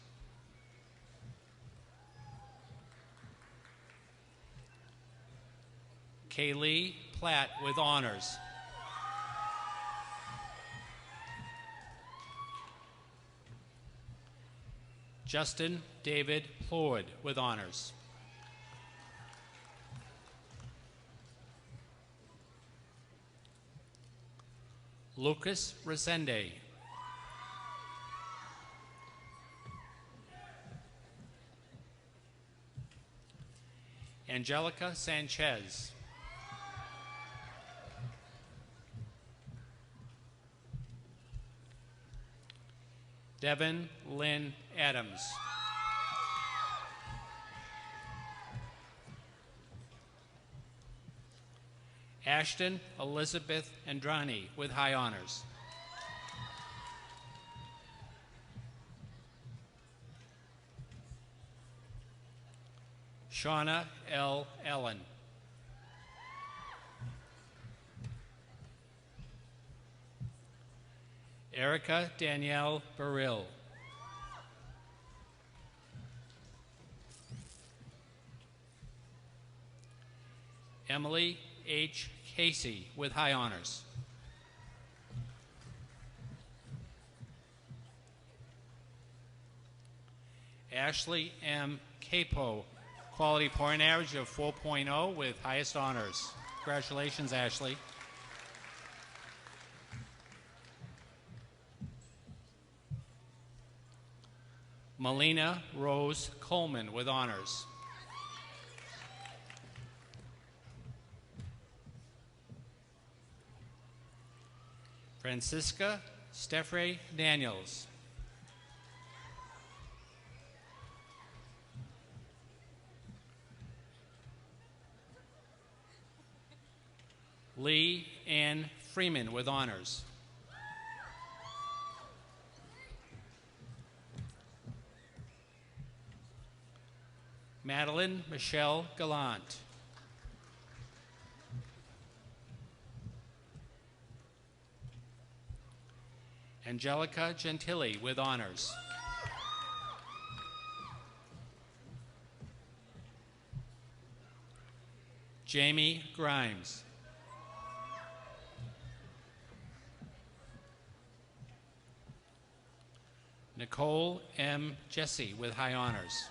Kaylee Platt with honors. Justin David Plourde with honors. Lucas Resende. Angelica Sanchez. Devin Lynn Adams. Ashton Elizabeth Andrani with high honors. Shauna L. Ellen. Erica Danielle Burrill. Emily H. Casey with high honors. Ashley M. Capo, quality point average of 4.0 with highest honors. Congratulations, Ashley. Melina Rose Coleman with honors. Francisca Steffrey Daniels. Lee Ann Freeman with honors. Madeline Michelle Gallant. Angelica Gentili with honors. Jamie Grimes. Nicole M. Jesse with high honors.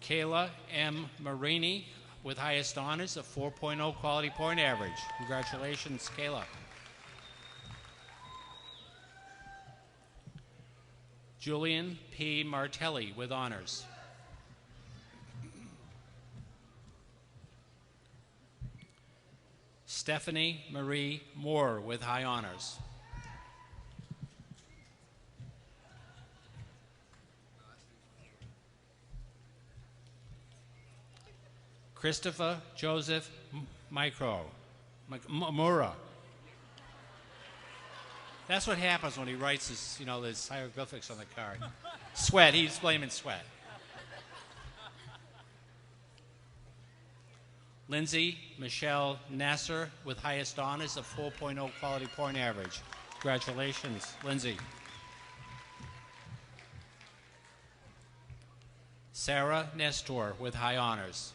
Kayla M. Marini with highest honors, a 4.0 quality point average. Congratulations, Kayla. Julian P. Martelli with honors. Stephanie Marie Moore with high honors. Christopher Joseph Mura. That's what happens when he writes his, his hieroglyphics on the card. Sweat, he's blaming sweat. Lindsay Michelle Nasser with highest honors, a 4.0 quality point average. Congratulations, Lindsay. Sarah Nestor with high honors.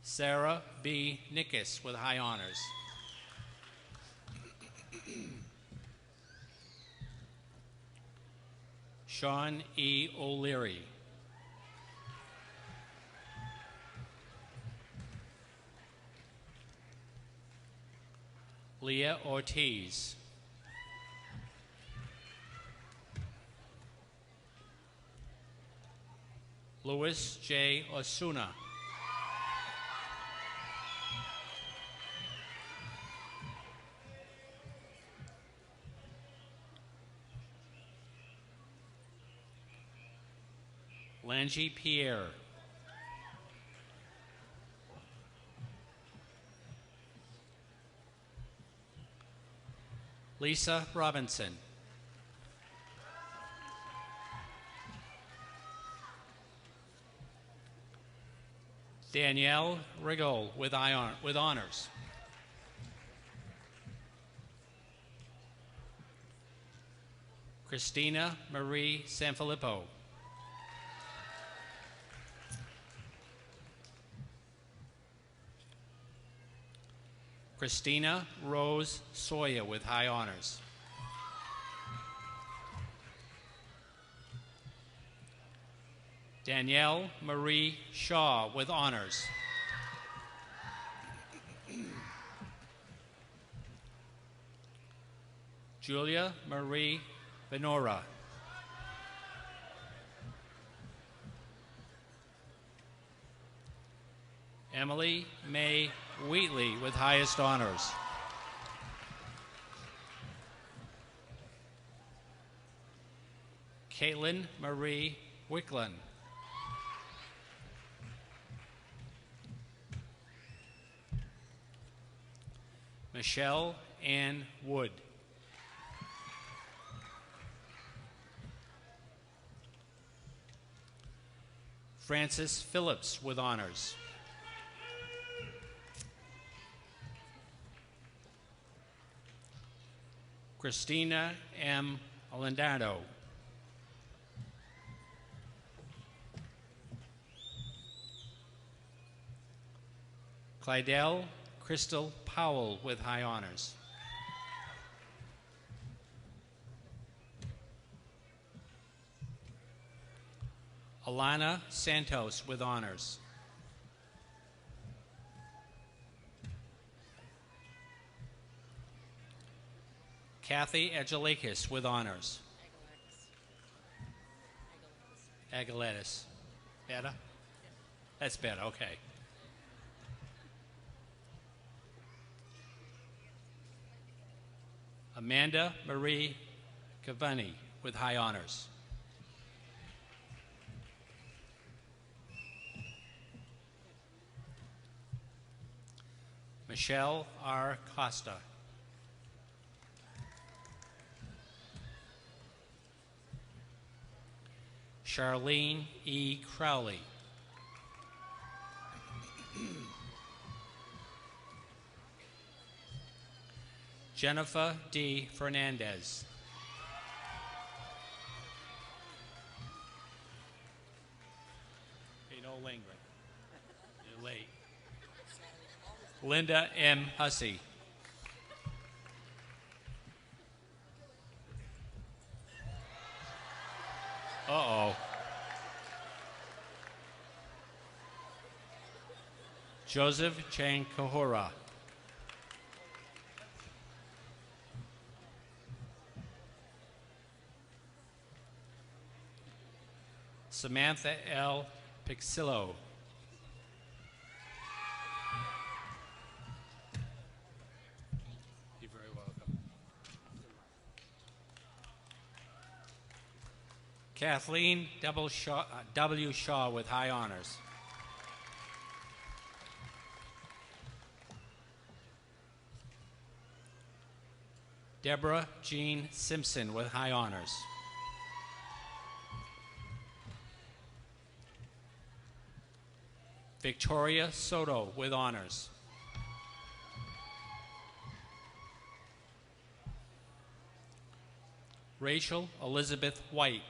Sarah B. Nickus with high honors. Sean E. O'Leary. Leah Ortiz. Louis J. Osuna. Langie Pierre. Lisa Robinson. Danielle Riggle with honors. Christina Marie Sanfilippo. Christina Rose Sawyer with high honors. Danielle Marie Shaw with honors. Julia Marie Benora. Emily May Wheatley with highest honors. Caitlin Marie Wicklund. Michelle Ann Wood. Francis Phillips with honors. Christina M. Alendardo. Clydell Crystal Powell with high honors. Alana Santos with honors. Kathy Agelakis with honors. Agaletis. Better? That's better, okay. Amanda Marie Cavani with high honors. Michelle R. Costa. Charlene E. Crowley. Jennifer D. Fernandez. Hey, no lingering. You're late. Linda M. Hussey. Uh-oh. Joseph Chang Kahura. Samantha L. Pixillo. You're very welcome. Kathleen W. Shaw with high honors. Deborah Jean Simpson with high honors. Victoria Soto with honors. Rachel Elizabeth White.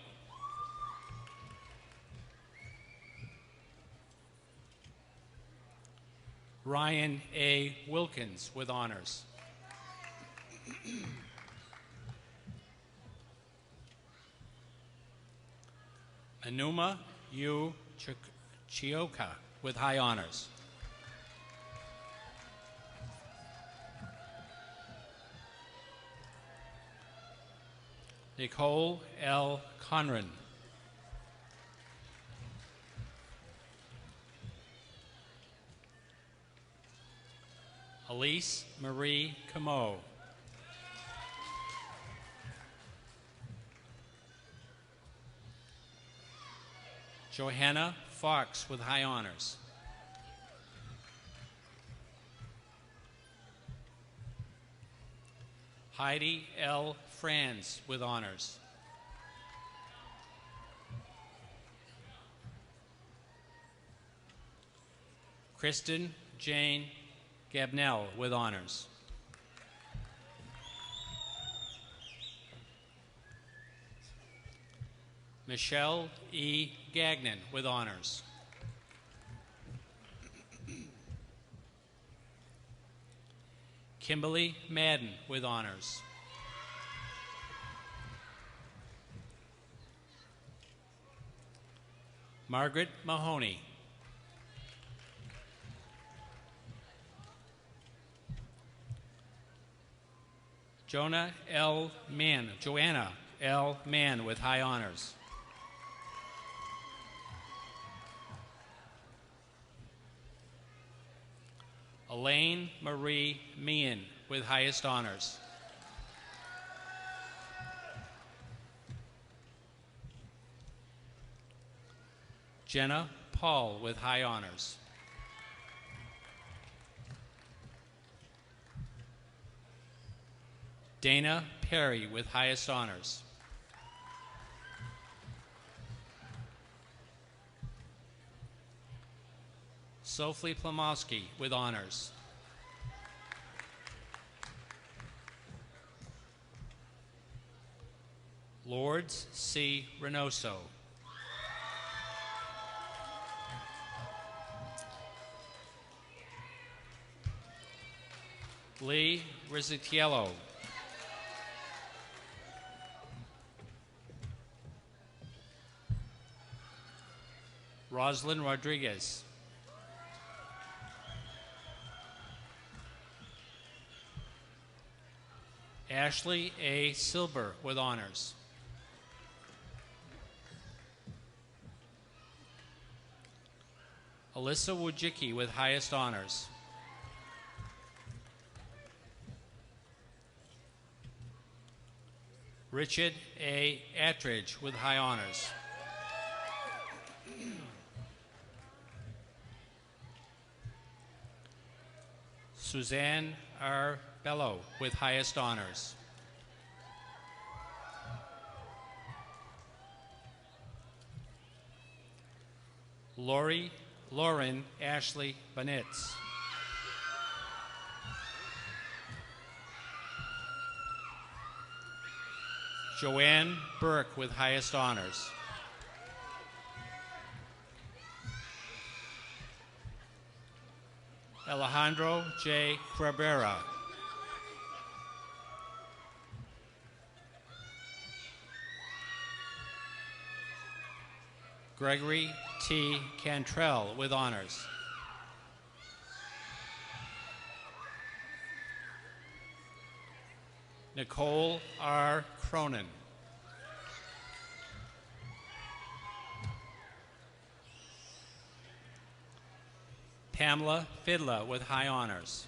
Ryan A. Wilkins with honors. Anuma U. Chioka with high honors. Nicole L. Conran. Elise Marie Camo. Johanna Fox with high honors. Heidi L. Franz with honors. Kristen Jane Gabnell with honors. Michelle E. Gagnon with honors. Kimberly Madden with honors. Margaret Mahoney. Joanna L. Mann with high honors. Elaine Marie Meehan with highest honors. Jenna Paul with high honors. Dana Perry with highest honors. Sophie Plomowski with honors. Lourdes C. Reynoso. Lee Rizzitiello. Roslyn Rodriguez. Ashley A. Silber with honors. Alyssa Wojcicki with highest honors. Richard A. Attridge with high honors. Suzanne R. Bello with highest honors. Lauren Ashley Banitz. Joanne Burke with highest honors. Alejandro J. Cabrera. Gregory T. Cantrell with honors. Nicole R. Cronin. Pamela Fidla with high honors.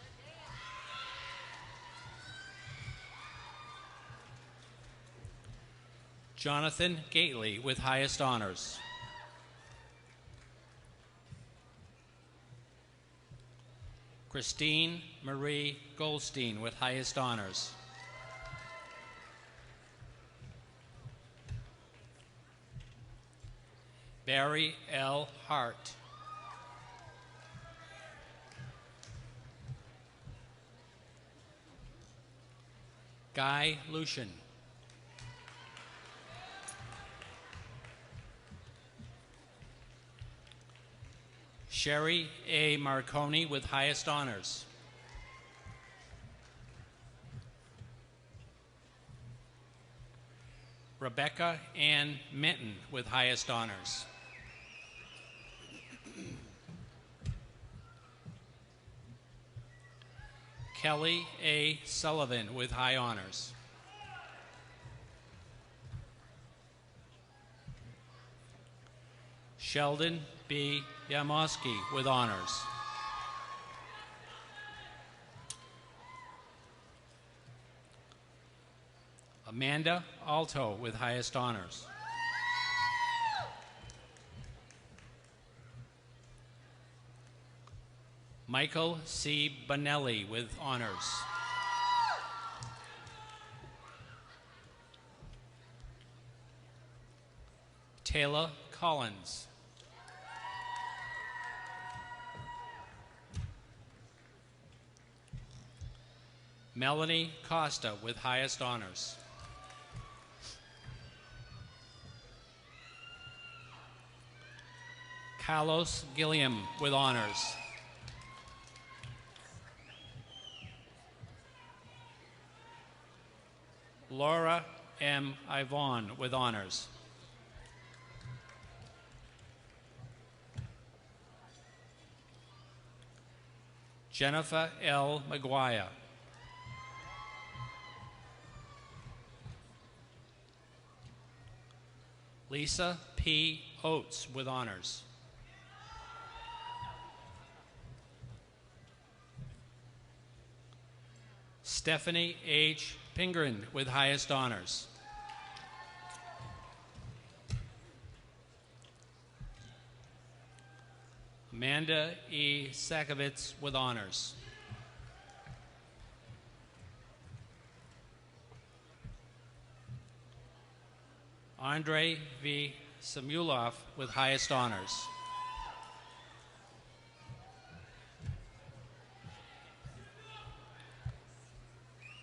Jonathan Gately with highest honors. Christine Marie Goldstein with highest honors. Barry L. Hart. Guy Lucian. Sherry A. Marconi with highest honors. Rebecca Ann Minton with highest honors. Kelly A. Sullivan with high honors. Sheldon B. Yamoski with honors. Amanda Alto with highest honors. Michael C. Bonelli with honors. Taylor Collins. Melanie Costa with highest honors. Carlos Gilliam with honors. Laura M. Ivon with honors. Jennifer L. McGuire. Lisa P. Oates with honors. Stephanie H. Pingren with highest honors. Amanda E. Sakovitz with honors. Andre V. Samulov with highest honors.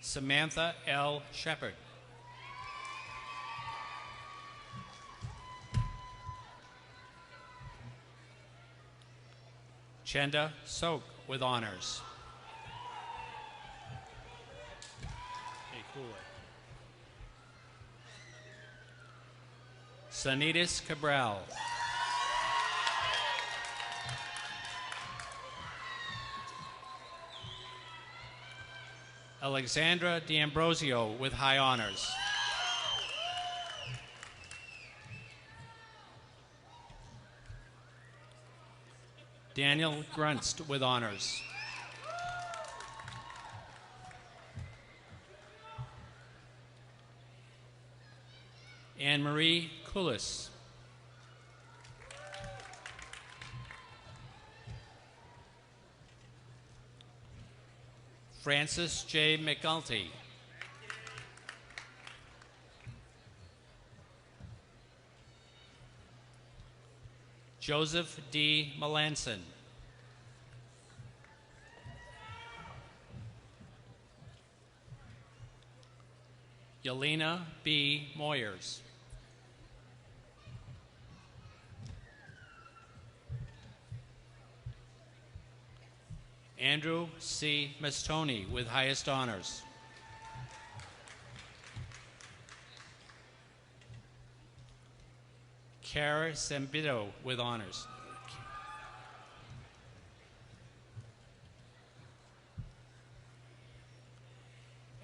Samantha L. Shepard. Chenda Sok with honors. Hey, cool. Sanitas Cabral. Alexandra D'Ambrosio with high honors. Daniel Grunst with honors. Anne-Marie Kulis. Francis J. McNulty. Joseph D. Melanson. Yelena B. Moyers. Andrew C. Mastoni with highest honors. Cara Zambito with honors.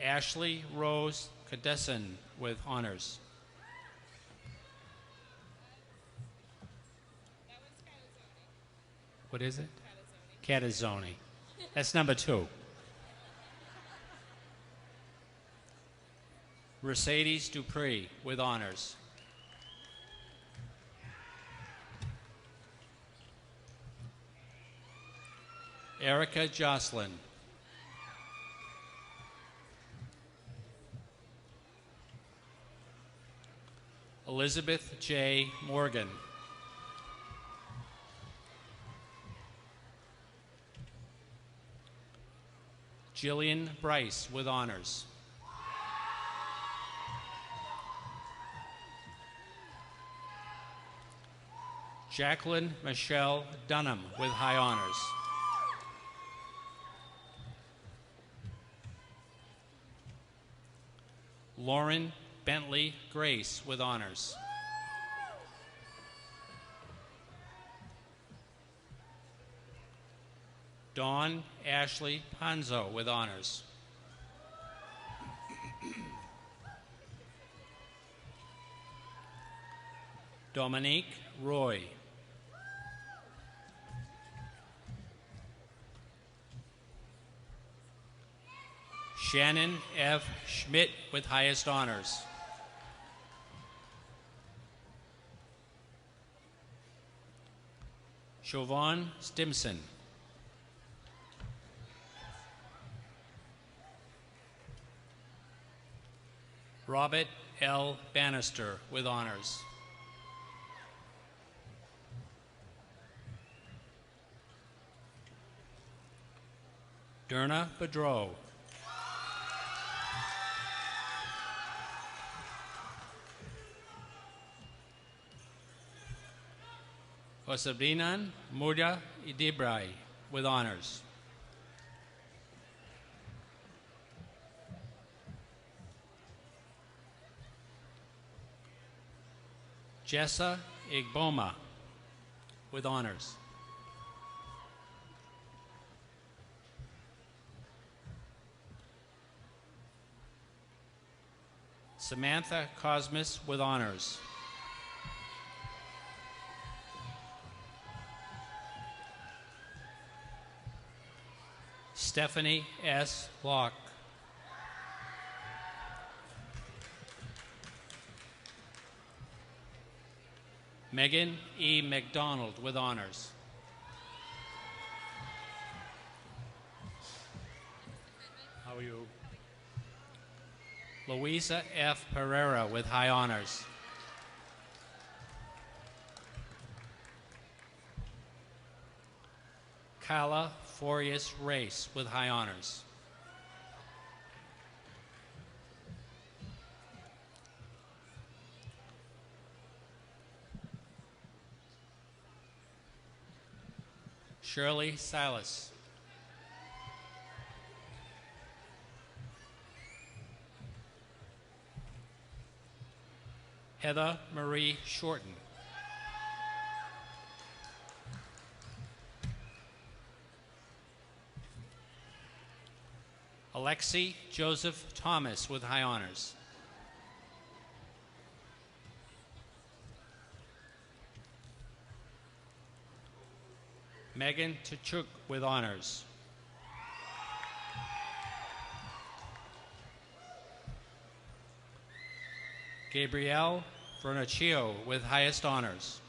Ashley Rose Cadeson with honors. What is it? Catazoni. That's number 2. Mercedes Dupree with honors. Erica Jocelyn. Elizabeth J. Morgan. Jillian Bryce with honors. Jacqueline Michelle Dunham with high honors. Lauren Bentley Grace with honors. Dawn Ashley Panzo with honors. Dominique Roy. Shannon F. Schmidt with highest honors. Siobhan Stimson. Robert L. Bannister with honors. Derna Bedreau. Osabrinan Muda Idibrai with honors. Jessa Igboma with honors. Samantha Cosmas with honors. Stephanie S. Locke. Megan E. McDonald with honors. How are you? Louisa F. Pereira with high honors. Kala Forius Race with high honors. Shirley Silas. Heather Marie Shorten. Alexi Joseph Thomas with high honors. Megan Tachuk with honors. Gabrielle Vernaccio with highest honors.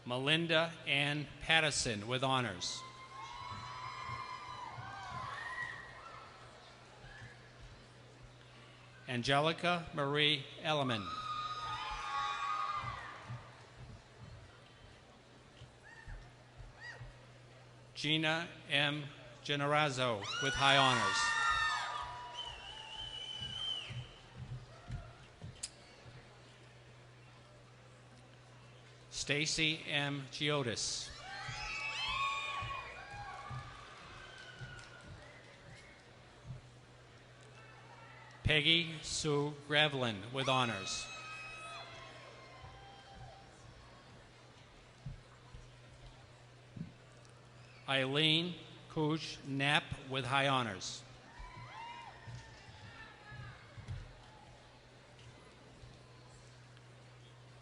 Melinda Ann Pattison with honors. Angelica Marie Elliman. Gina M. Generazzo with high honors. Stacy M. Giotis. Peggy Sue Gravelin with honors. Eileen Kuj Knapp with high honors.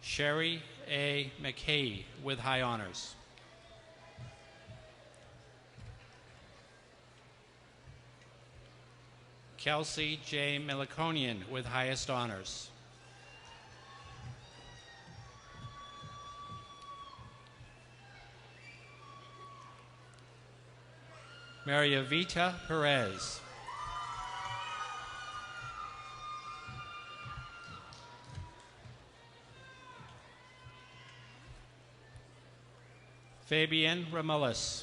Sherry A. McKay with high honors. Kelsey J. Milikonian with highest honors. Maria Vita Perez. Fabian Ramullis.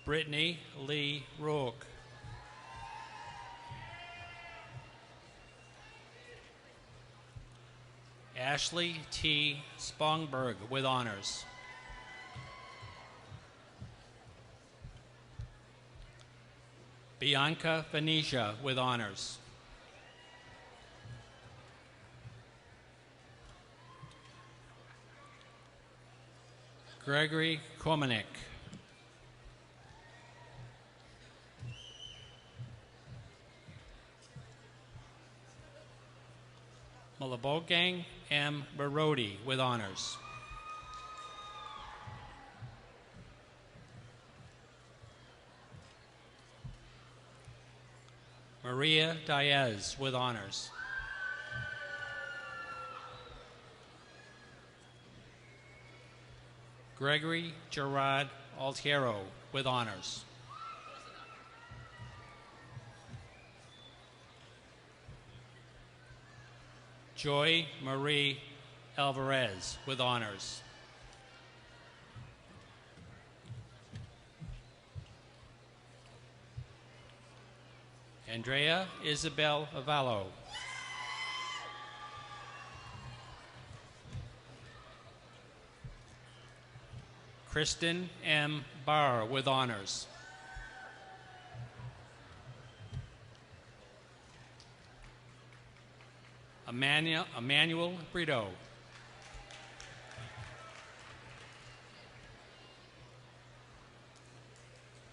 Brittany Lee Rourke. Ashley T. Spongberg with honors. Bianca Venetia with honors. Gregory Komanek. Malabogang M. Barodi with honors. Maria Diaz with honors. Gregory Gerard Altiero with honors. Joy Marie Alvarez with honors. Andrea Isabel Avallo. Kristen M. Barr with honors. Emmanuel Brito.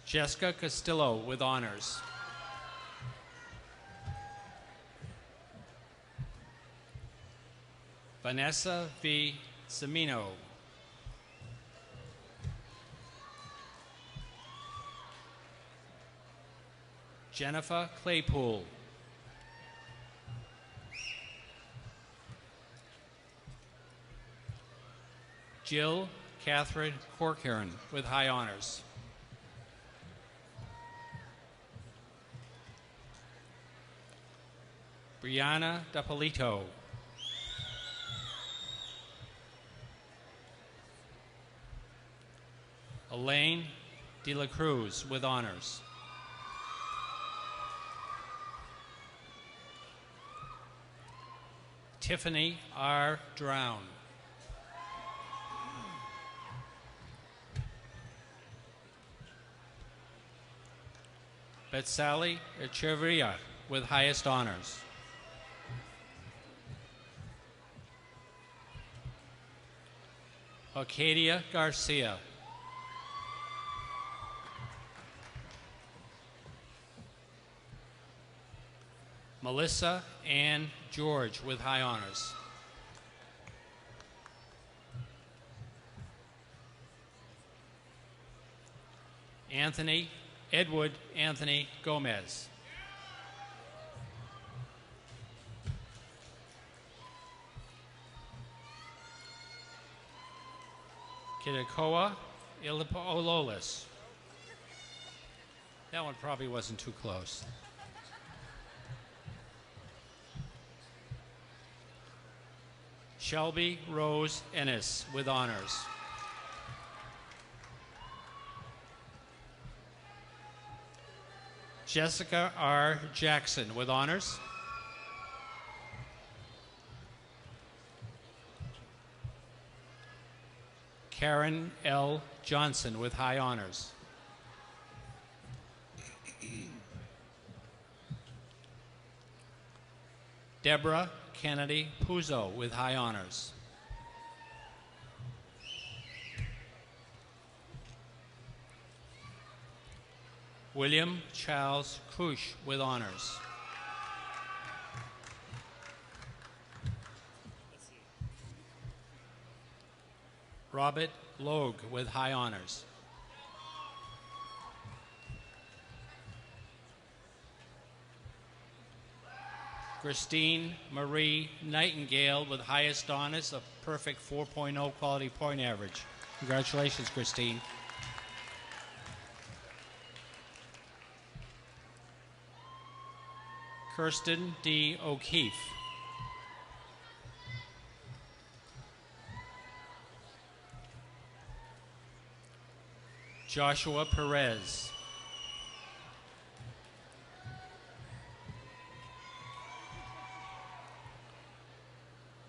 Jessica Castillo with honors. Vanessa V. Semino. Jennifer Claypool. Jill Catherine Corcoran with high honors. Brianna DiPolito. Elaine De La Cruz with honors. Tiffany R. Drown. Betsali Echeverria with highest honors. Arcadia Garcia. Melissa Ann George with high honors. Edward Anthony Gomez. Kidakoa Ololis. That one probably wasn't too close. Shelby Rose Ennis with honors. Jessica R. Jackson with honors. Karen L. Johnson with high honors. Deborah Kennedy Puzo with high honors. William Charles Kush with honors. Robert Logue with high honors. Christine Marie Nightingale with highest honors, a perfect 4.0 quality point average. Congratulations, Christine. Kirsten D. O'Keefe. Joshua Perez.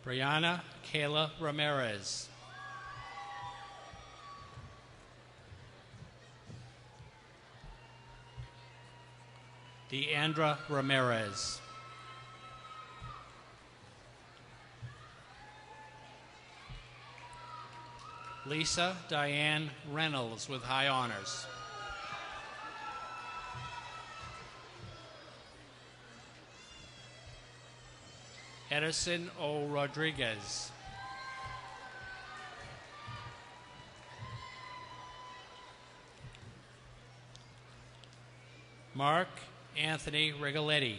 Brianna Kayla Ramirez. Deandra Ramirez. Lisa Diane Reynolds with high honors. Edison O. Rodriguez. Mark Anthony Rigoletti.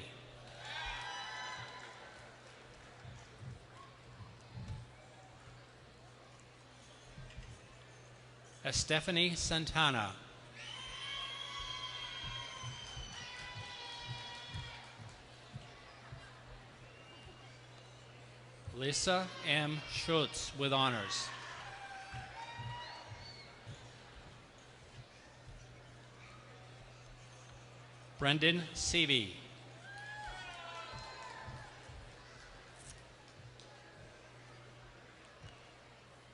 Stephanie Santana. Lisa M. Schultz with honors. Brendan Seavey.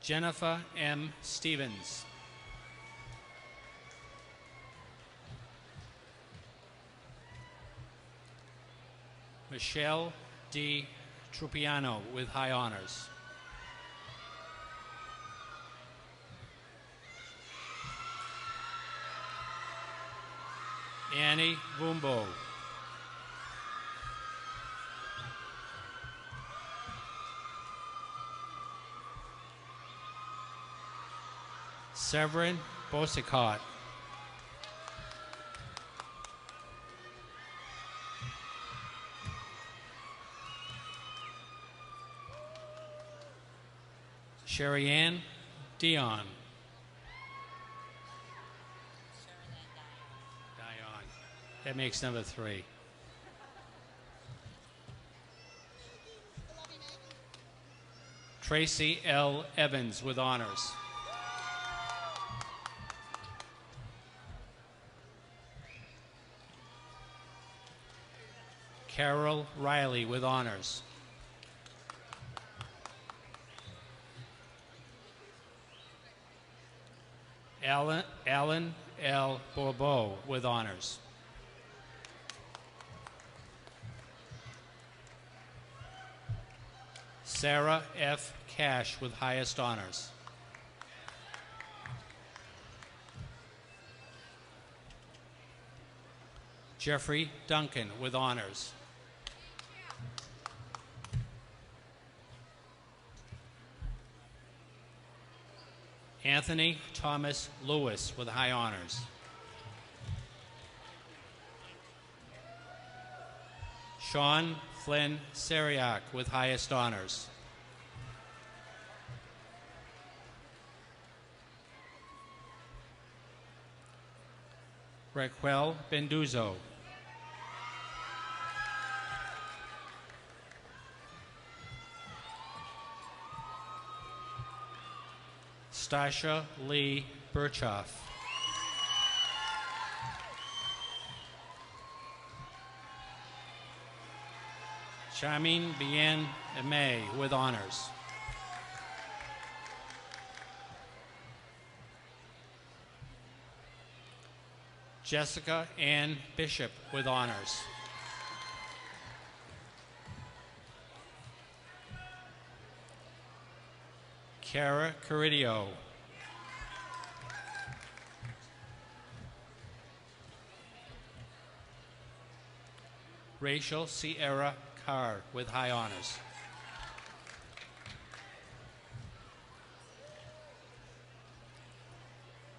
Jennifer M. Stevens. Michelle D. Trupiano with high honors. Annie Vumbo. Severin Bosicott. Sherry Ann Dion. Dion. That makes number 3. Tracy L. Evans with honors. Carol Riley with honors. Alan L. Bourbeau with honors. Sarah F. Cash with highest honors. Jeffrey Duncan with honors. Anthony Thomas Lewis with high honors. Sean Flynn Seriak with highest honors. Raquel Benduzo. Stasha Lee Birchoff. Shamin Bien Eme with honors. Jessica Ann Bishop with honors. Kara Caridio. Rachel Sierra Carr with high honors.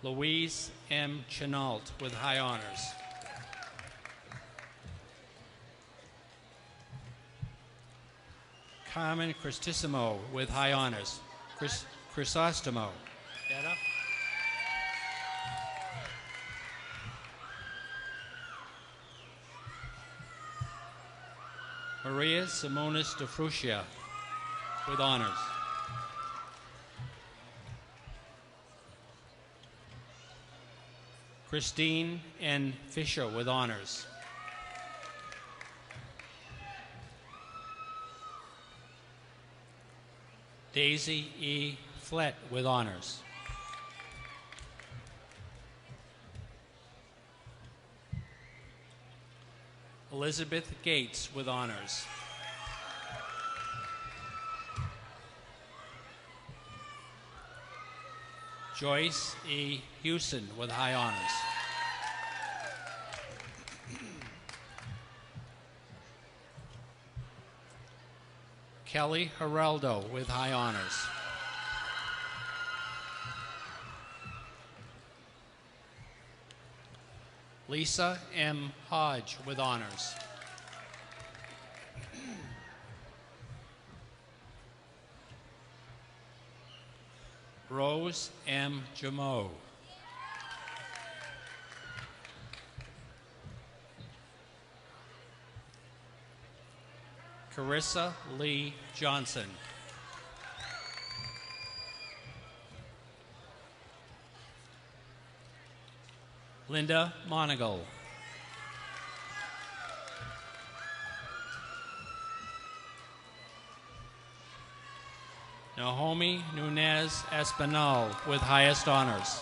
Louise M. Chenault with high honors. Carmen Cristissimo with high honors. Chrysostomo. Better? Maria Simonis de Frucia with honors. Christine N. Fisher with honors. Daisy E. Flett with honors. Elizabeth Gates with honors. Joyce E. Hewson with high honors. Kelly Geraldo with high honors. Lisa M. Hodge with honors. Rose M. Jameau. Carissa Lee Johnson. Linda Monagle. Naomi Nunez Espinal with highest honors.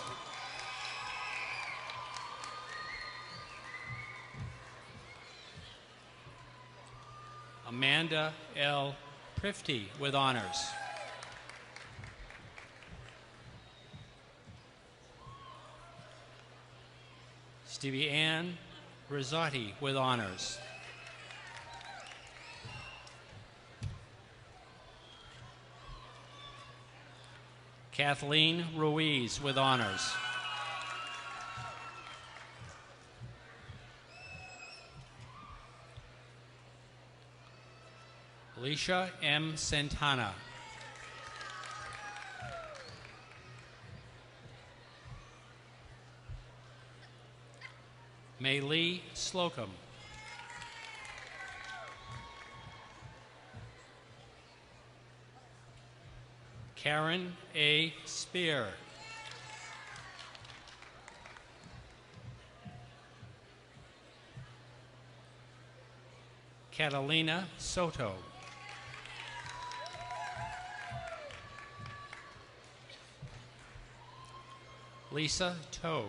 Amanda L. Prifty with honors. Stevie Ann Rizzotti with honors. Kathleen Ruiz with honors. Alicia M. Santana. May Lee Slocum. Karen A. Spear. Catalina Soto. Lisa Toe.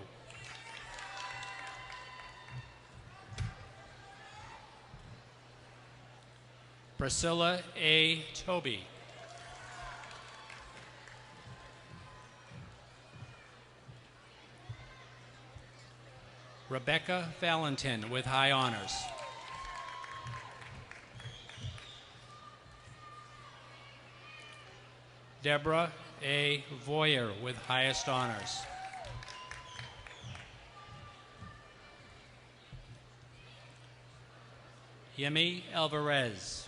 Priscilla A. Toby. Rebecca Valentin with high honors. Deborah A. Voyer with highest honors. Yemi Alvarez.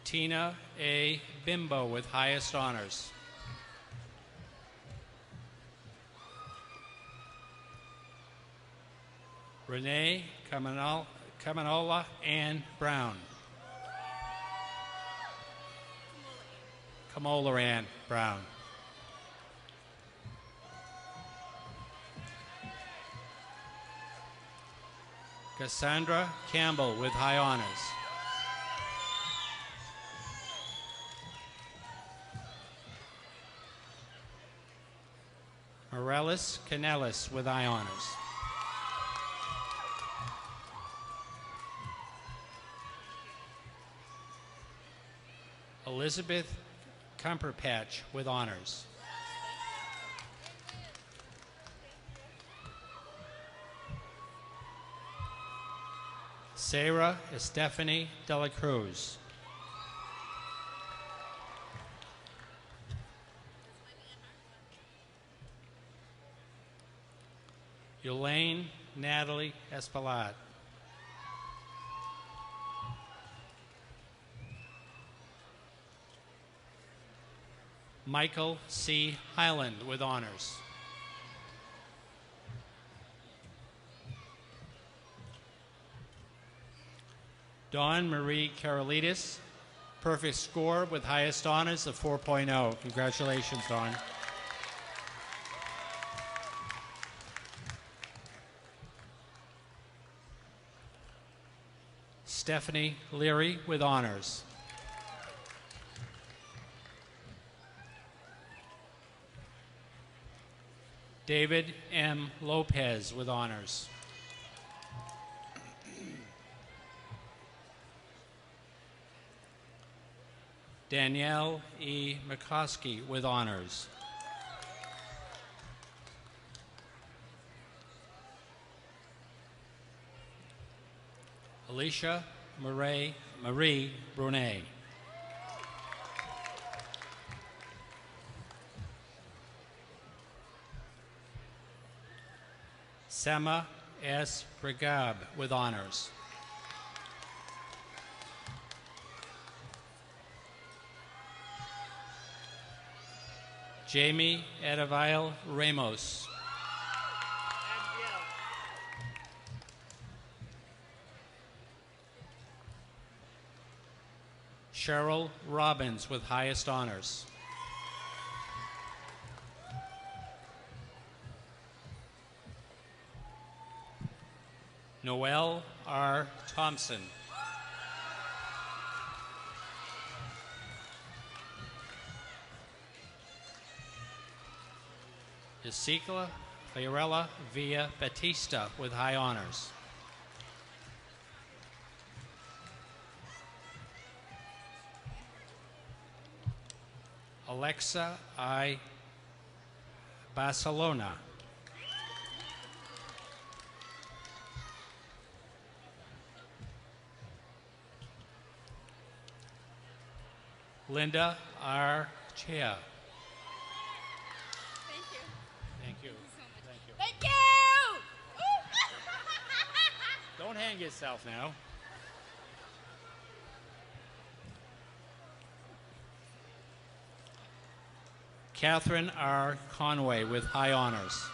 Tina A. Bimbo with highest honors. Renee Kamanola Ann Brown. Kamola Ann Brown. Cassandra Campbell with high honors. Morellis Canellis with high honors. Elizabeth Cumberpatch with honors. Sarah Estefany de la Cruz. Elaine Natalie Espaillat. Michael C. Highland with honors. Dawn Marie Karolidis, perfect score with highest honors of 4.0. Congratulations, Dawn. Stephanie Leary with honors. David M. Lopez with honors. Danielle E. McCoskey with honors. Alicia Marie Brunet. Sema S. Brigab with honors. Jamie Edavile Ramos. Cheryl Robbins with highest honors. Noel R. Thompson. Isikla Fiorella Villa Batista with high honors. Alexa I. Barcelona. Linda R. Chia. Thank you. Thank you. Thank you. Thank you! Don't hang yourself now. Catherine R. Conway with high honors.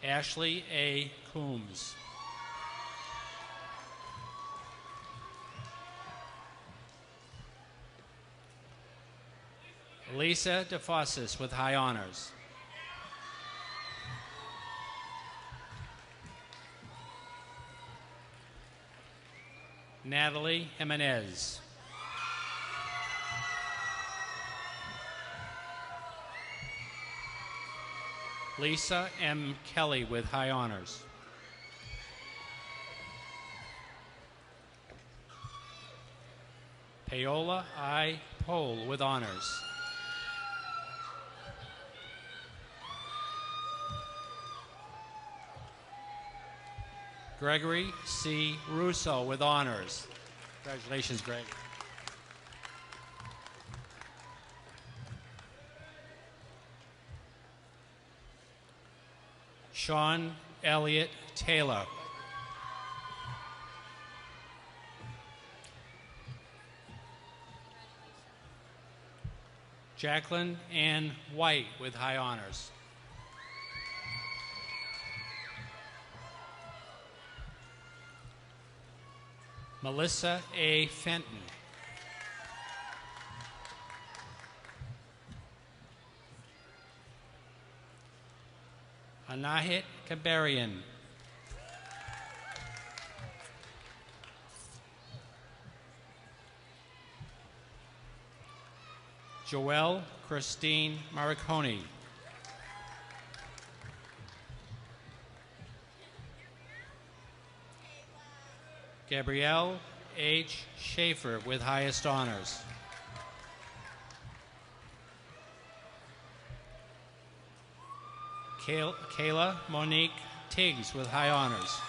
Ashley A. Coombs. Lisa DeFossis with high honors. Natalie Jimenez. Lisa M. Kelly with high honors. Paola I. Pohl with honors. Gregory C. Russo with honors. Congratulations, Greg. Sean Elliott Taylor. Jacqueline Ann White with high honors. Melissa A. Fenton. Anahit Kabarian. Joelle Christine Mariconi. Gabrielle H. Schaefer with highest honors. Kayla Monique Tiggs with high honors.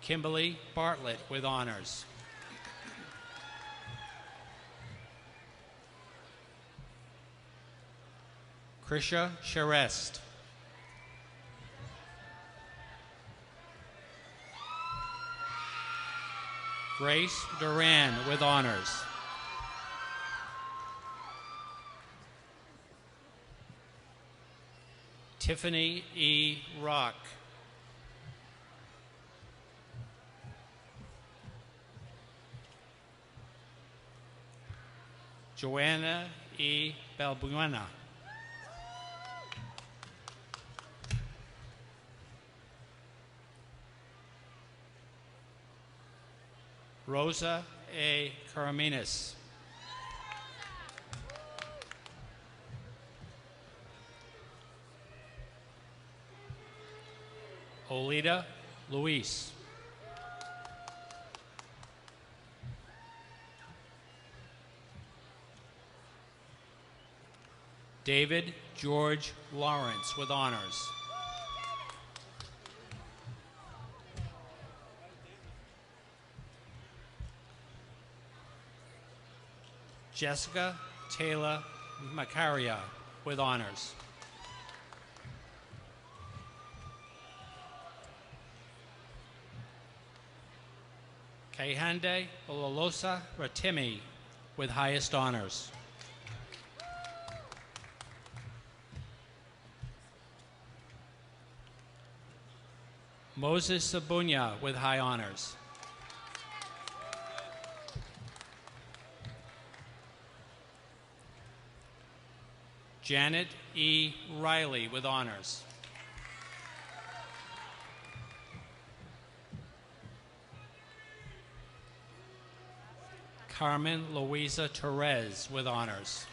Kimberly Bartlett with honors. Krisha Sharest. Grace Duran with honors. Tiffany E. Rock. Joanna E. Balbuena. Rosa A. Karaminas. Olida Luis. David George Lawrence with honors. Jessica Taylor Macaria with honors. Kaihande Ololosa Ratimi with highest honors. Moses Sabunya with high honors. Janet E. Riley with honors. Carmen Louisa Torres with honors.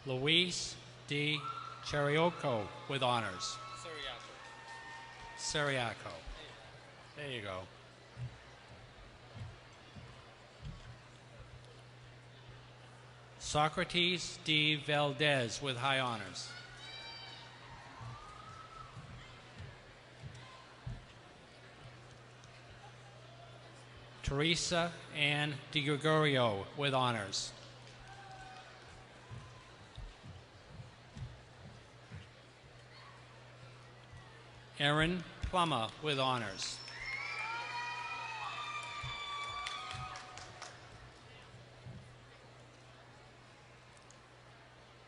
Luis D. Cherioco with honors. Siriaco. There you go. Socrates D. Valdez with high honors. Teresa Ann DiGregorio with honors. Erin Plummer with honors.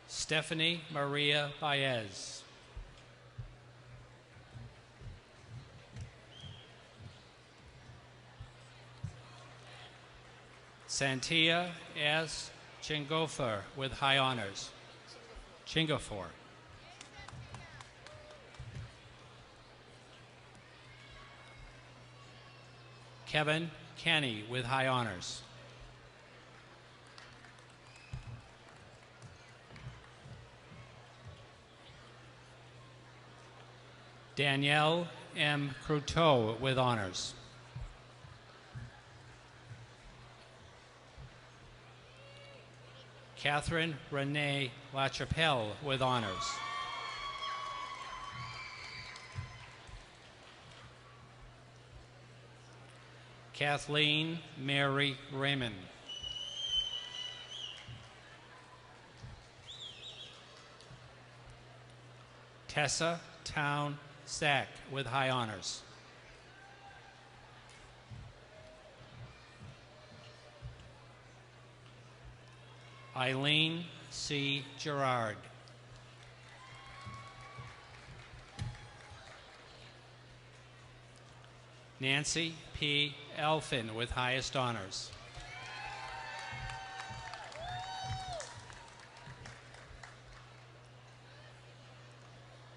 Stephanie Maria Baez. Santia S. Chingofer with high honors. Chingofor. Kevin Kenny with high honors. Danielle M. Croteau with honors. Catherine Renee LaChapelle with honors. Kathleen Mary Raymond. Tessa Town Sack with high honors. Eileen C. Gerard. Nancy P. Elfin with highest honors.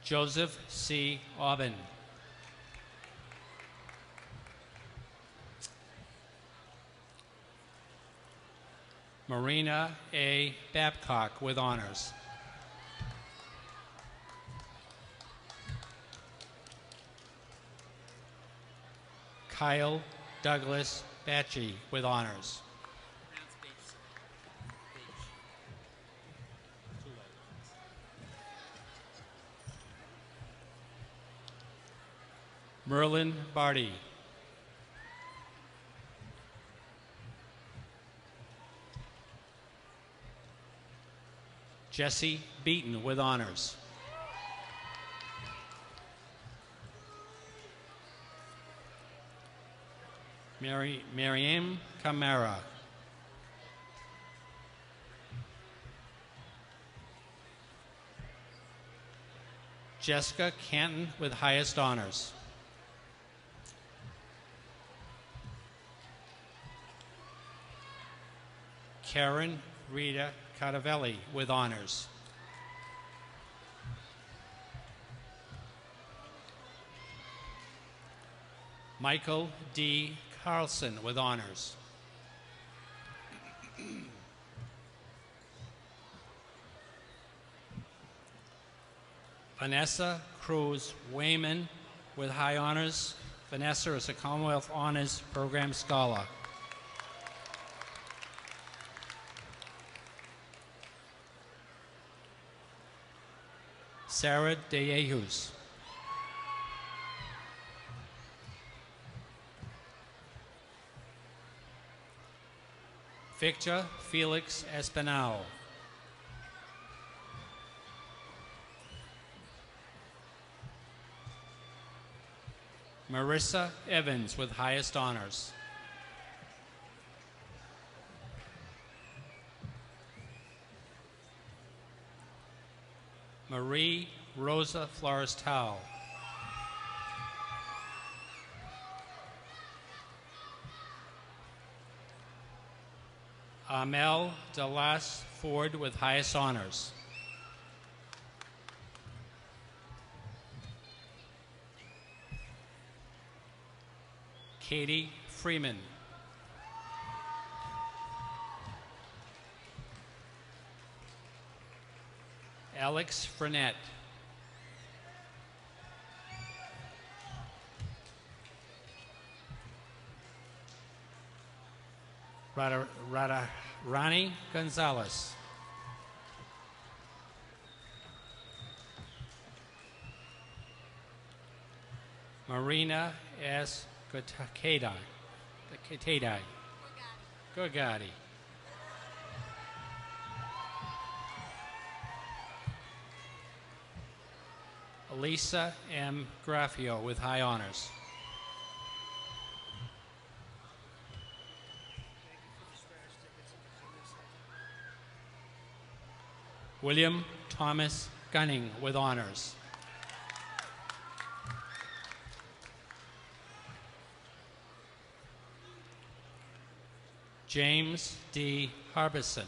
Joseph C. Aubin. Marina A. Babcock with honors. Kyle Douglas Batchy with honors. Merlin Barty. Jesse Beaton with honors. Mariam Camara. Jessica Canton with highest honors. Karen Rita Catavelli with honors. Michael D. Carlson with honors. Vanessa Cruz Wayman with high honors. Vanessa is a Commonwealth Honors Program Scholar. Sarah DeYehus. Victor Felix Espinal. Marissa Evans with highest honors. Marie Rosa Flores Tao. Amel Delas Ford with highest honors. Katie Freeman. Alex Frenette. Rani Gonzalez. Marina S. Gutadai. Gugati. Elisa M. Graffio with high honors. William Thomas Gunning with honors. James D. Harbison.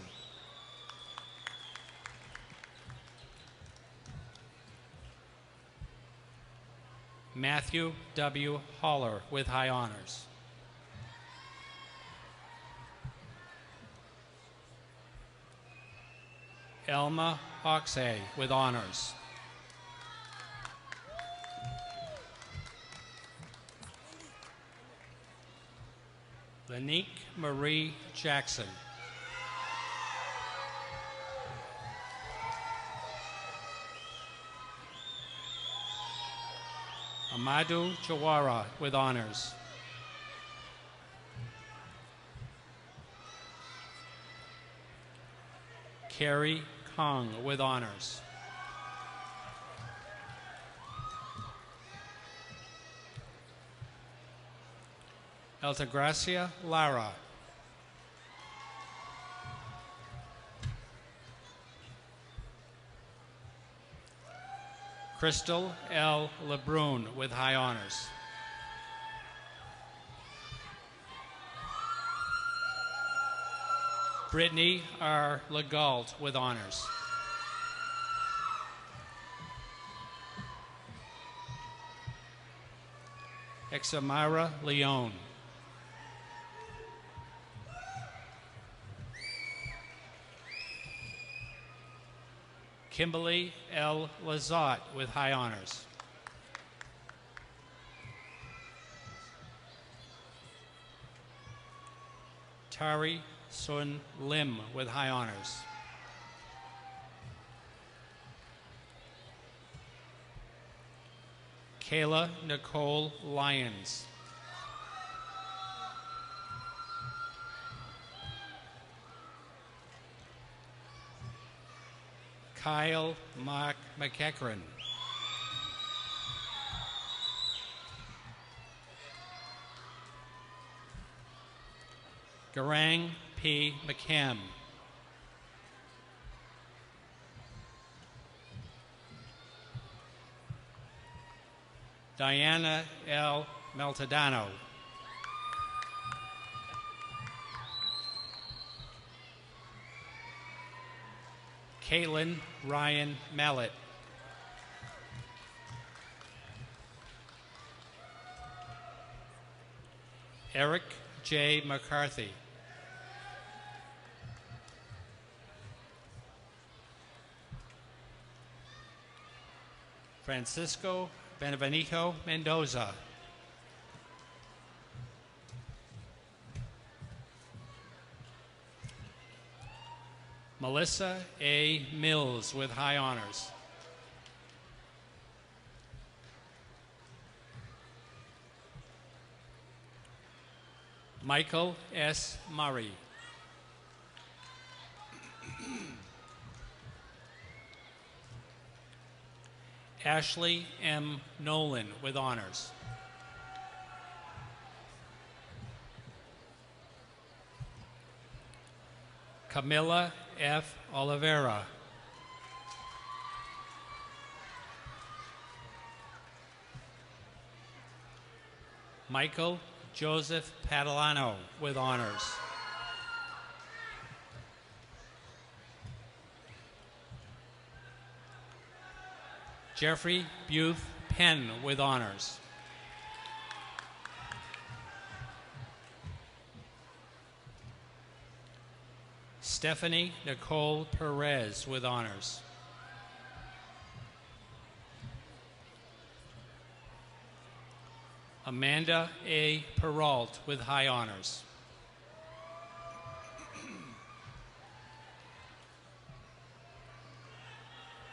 Matthew W. Holler with high honors. Elma Oxay with honors. Lanique Marie Jackson. Amadou Jawara with honors. Carrie Kong with honors. Altagracia Lara. Crystal L. LeBrun with high honors. Brittany R. Legault with honors. Examira Leone. Kimberly L. Lazat with high honors. Tari Sun Lim with high honors. Kayla Nicole Lyons. Kyle Mark McEachran. Garang P. McCam. Diana L. Meltadano. Caitlin Ryan Mallet. Eric J. McCarthy. Francisco Benevenico Mendoza. Melissa A. Mills with high honors. Michael S. Murray. Ashley M. Nolan with honors. Camilla F. Oliveira. Michael Joseph Padalano with honors. Jeffrey Buth Penn with honors. Stephanie Nicole Perez with honors. Amanda A. Peralt with high honors.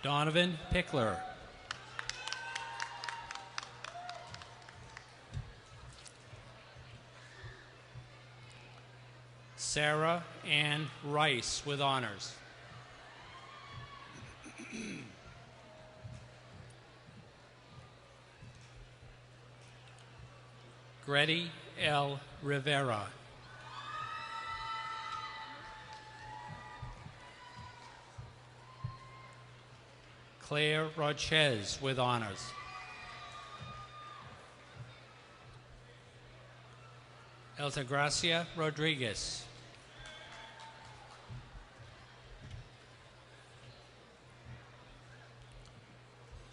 Donovan Pickler. Sarah Ann Rice with honors. Grady L. Rivera. Claire Rochez with honors. Altagracia Rodriguez.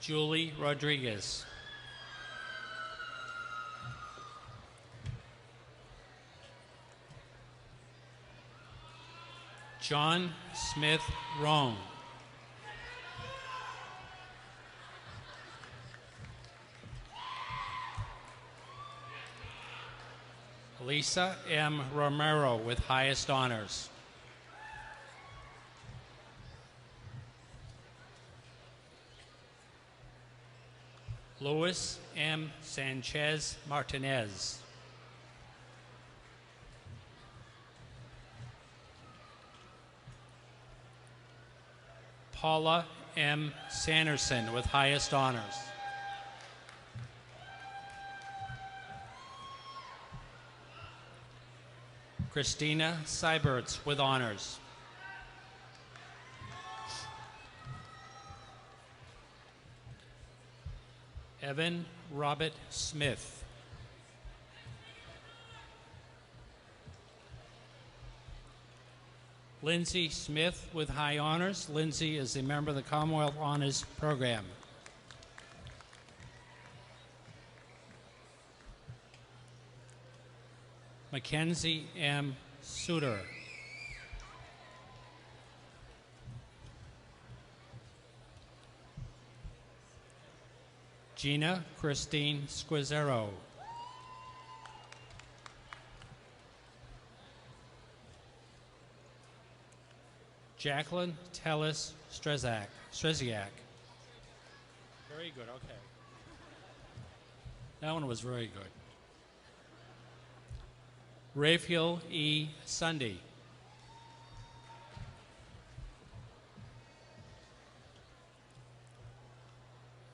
Julie Rodriguez. John Smith Rome. Lisa M. Romero with highest honors. Luis M. Sanchez Martinez. Paula M. Sanderson with highest honors. Christina Seiberts with honors. Evan Robert Smith. Lindsay Smith with high honors. Lindsay is a member of the Commonwealth Honors Program. Mackenzie M. Suter. Gina Christine Squizzero. Jacqueline Tellis Streziak. Very good, okay. That one was very good. Raphael E. Sunday.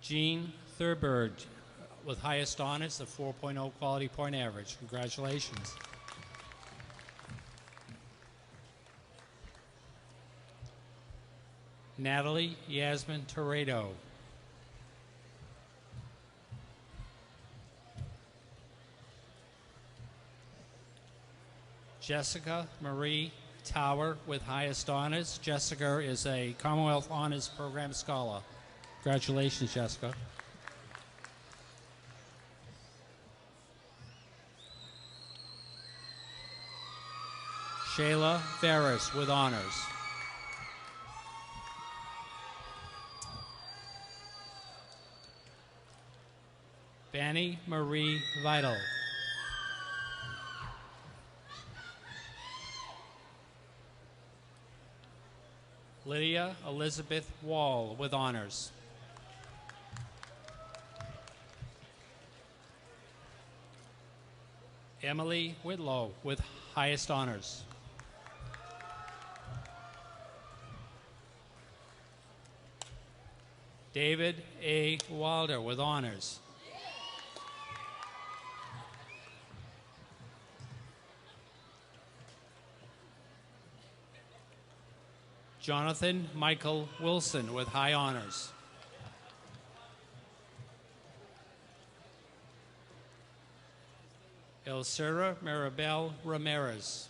Jean Thurbird with highest honors, the 4.0 quality point average. Congratulations. Natalie Yasmin Toredo. Jessica Marie Tower with highest honors. Jessica is a Commonwealth Honors Program Scholar. Congratulations, Jessica. Shayla Ferris with honors. Fanny Marie Vital. Lydia Elizabeth Wall with honors. Emily Whitlow with highest honors. David A. Wilder with honors. Jonathan Michael Wilson with high honors. Elsira Maribel Ramirez.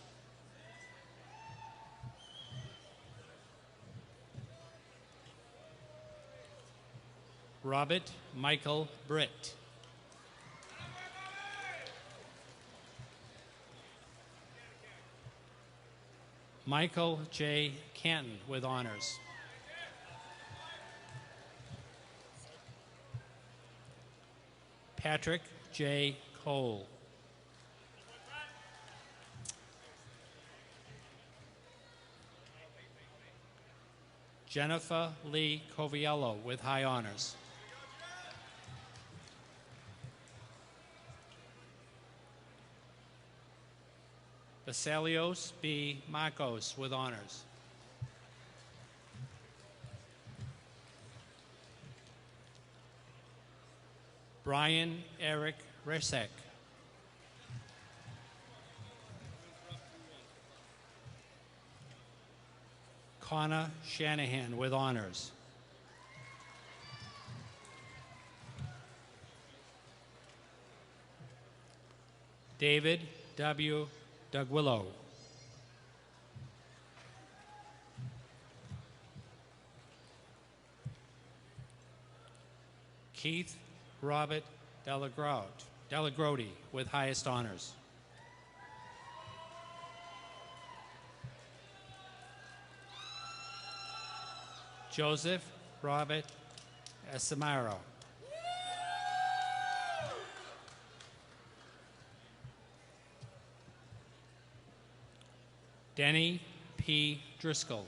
Robert Michael Britt. Michael J. Canton with honors. Patrick J. Cole. Jennifer Lee Coviello with high honors. Baselios B. Marcos with honors. Brian Eric Resek. Connor Shanahan with honors. David W. Dugwillow. Keith Robert Delagrotti with highest honors. Joseph Robert Esamaro. Denny P. Driscoll.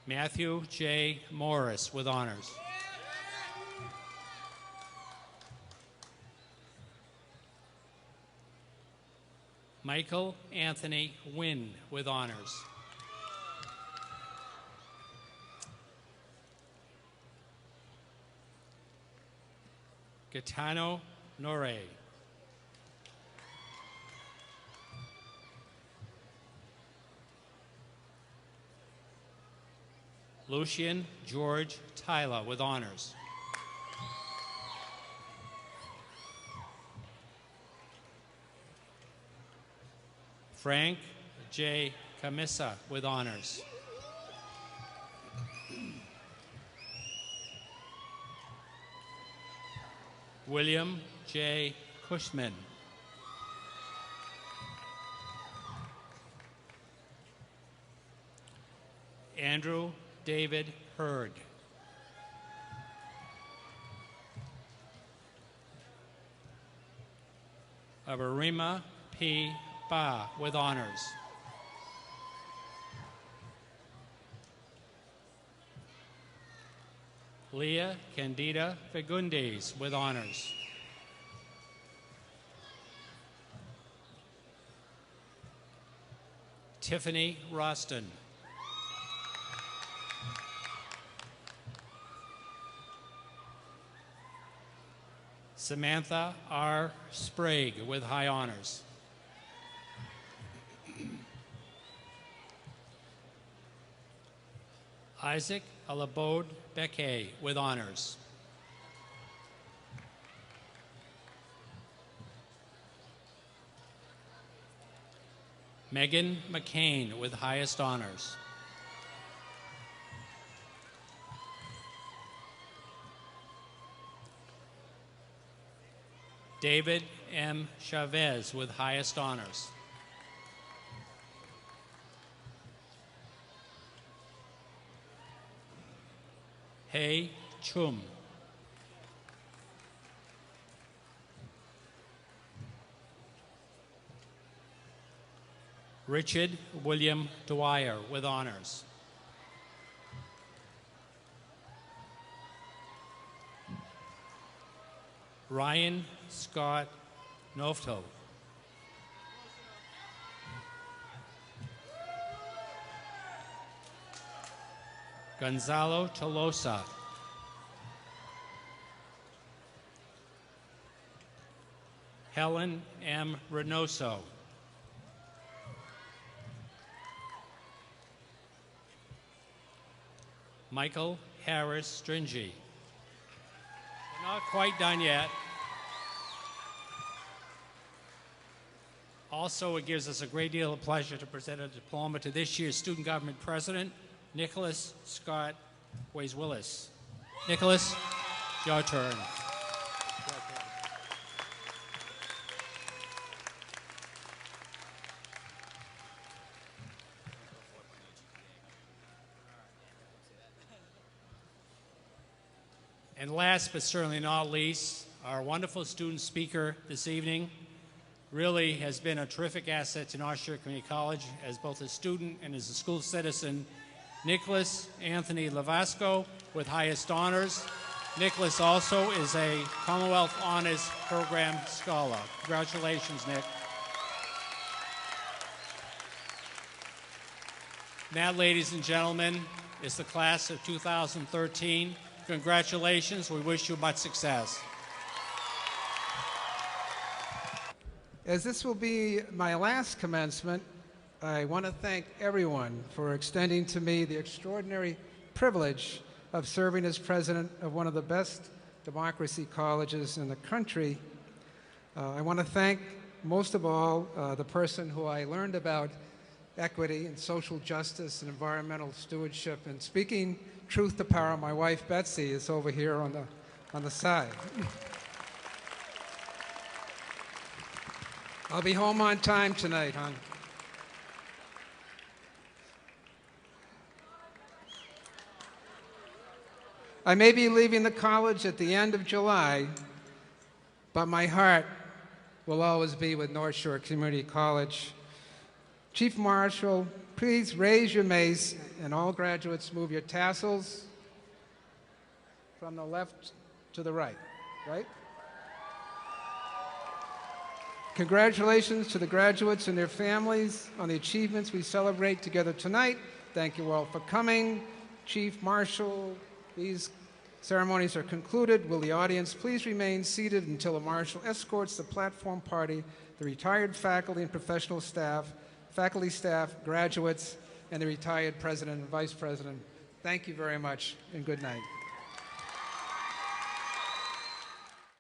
Matthew J. Morris with honors. Michael Anthony Wynn with honors. Gaetano Nore. Lucian George Tyler with honors. Frank J. Camissa with honors. William J. Cushman. Andrew David Hurd. Abarima P. Ba with honors. Leah Candida Fagundes with honors. Tiffany Roston. Samantha R. Sprague with high honors. Isaac Alabode Beckey with honors. Megan McCain with highest honors. David M. Chavez with highest honors. Hei Chum. Richard William Dwyer with honors. Ryan Scott Nofto. Gonzalo Tolosa. Helen M. Reynoso. Michael Harris Stringy. We're not quite done yet. Also, it gives us a great deal of pleasure to present a diploma to this year's Student Government President, Nicholas Scott Ways-Willis. Nicholas, your turn. And last but certainly not least, our wonderful student speaker this evening really has been a terrific asset to North Shore Community College as both a student and as a school citizen, Nicholas Anthony Lavasco with highest honors. Nicholas also is a Commonwealth Honors Program Scholar. Congratulations, Nick. That, ladies and gentlemen, is the class of 2013. Congratulations. We wish you much success. As this will be my last commencement, I want to thank everyone for extending to me the extraordinary privilege of serving as president of one of the best democracy colleges in the country. I want to thank, most of all, the person who I learned about equity and social justice and environmental stewardship and speaking truth to power. My wife, Betsy, is over here on the side. I'll be home on time tonight, hon. I may be leaving the college at the end of July, but my heart will always be with North Shore Community College. Chief Marshal, please raise your mace, and all graduates move your tassels from the left to the right, right? Congratulations to the graduates and their families on the achievements we celebrate together tonight. Thank you all for coming. Chief Marshal, these ceremonies are concluded. Will the audience please remain seated until the Marshal escorts the platform party, the retired faculty and professional staff, faculty staff, graduates, and the retired president and vice president. Thank you very much, and good night.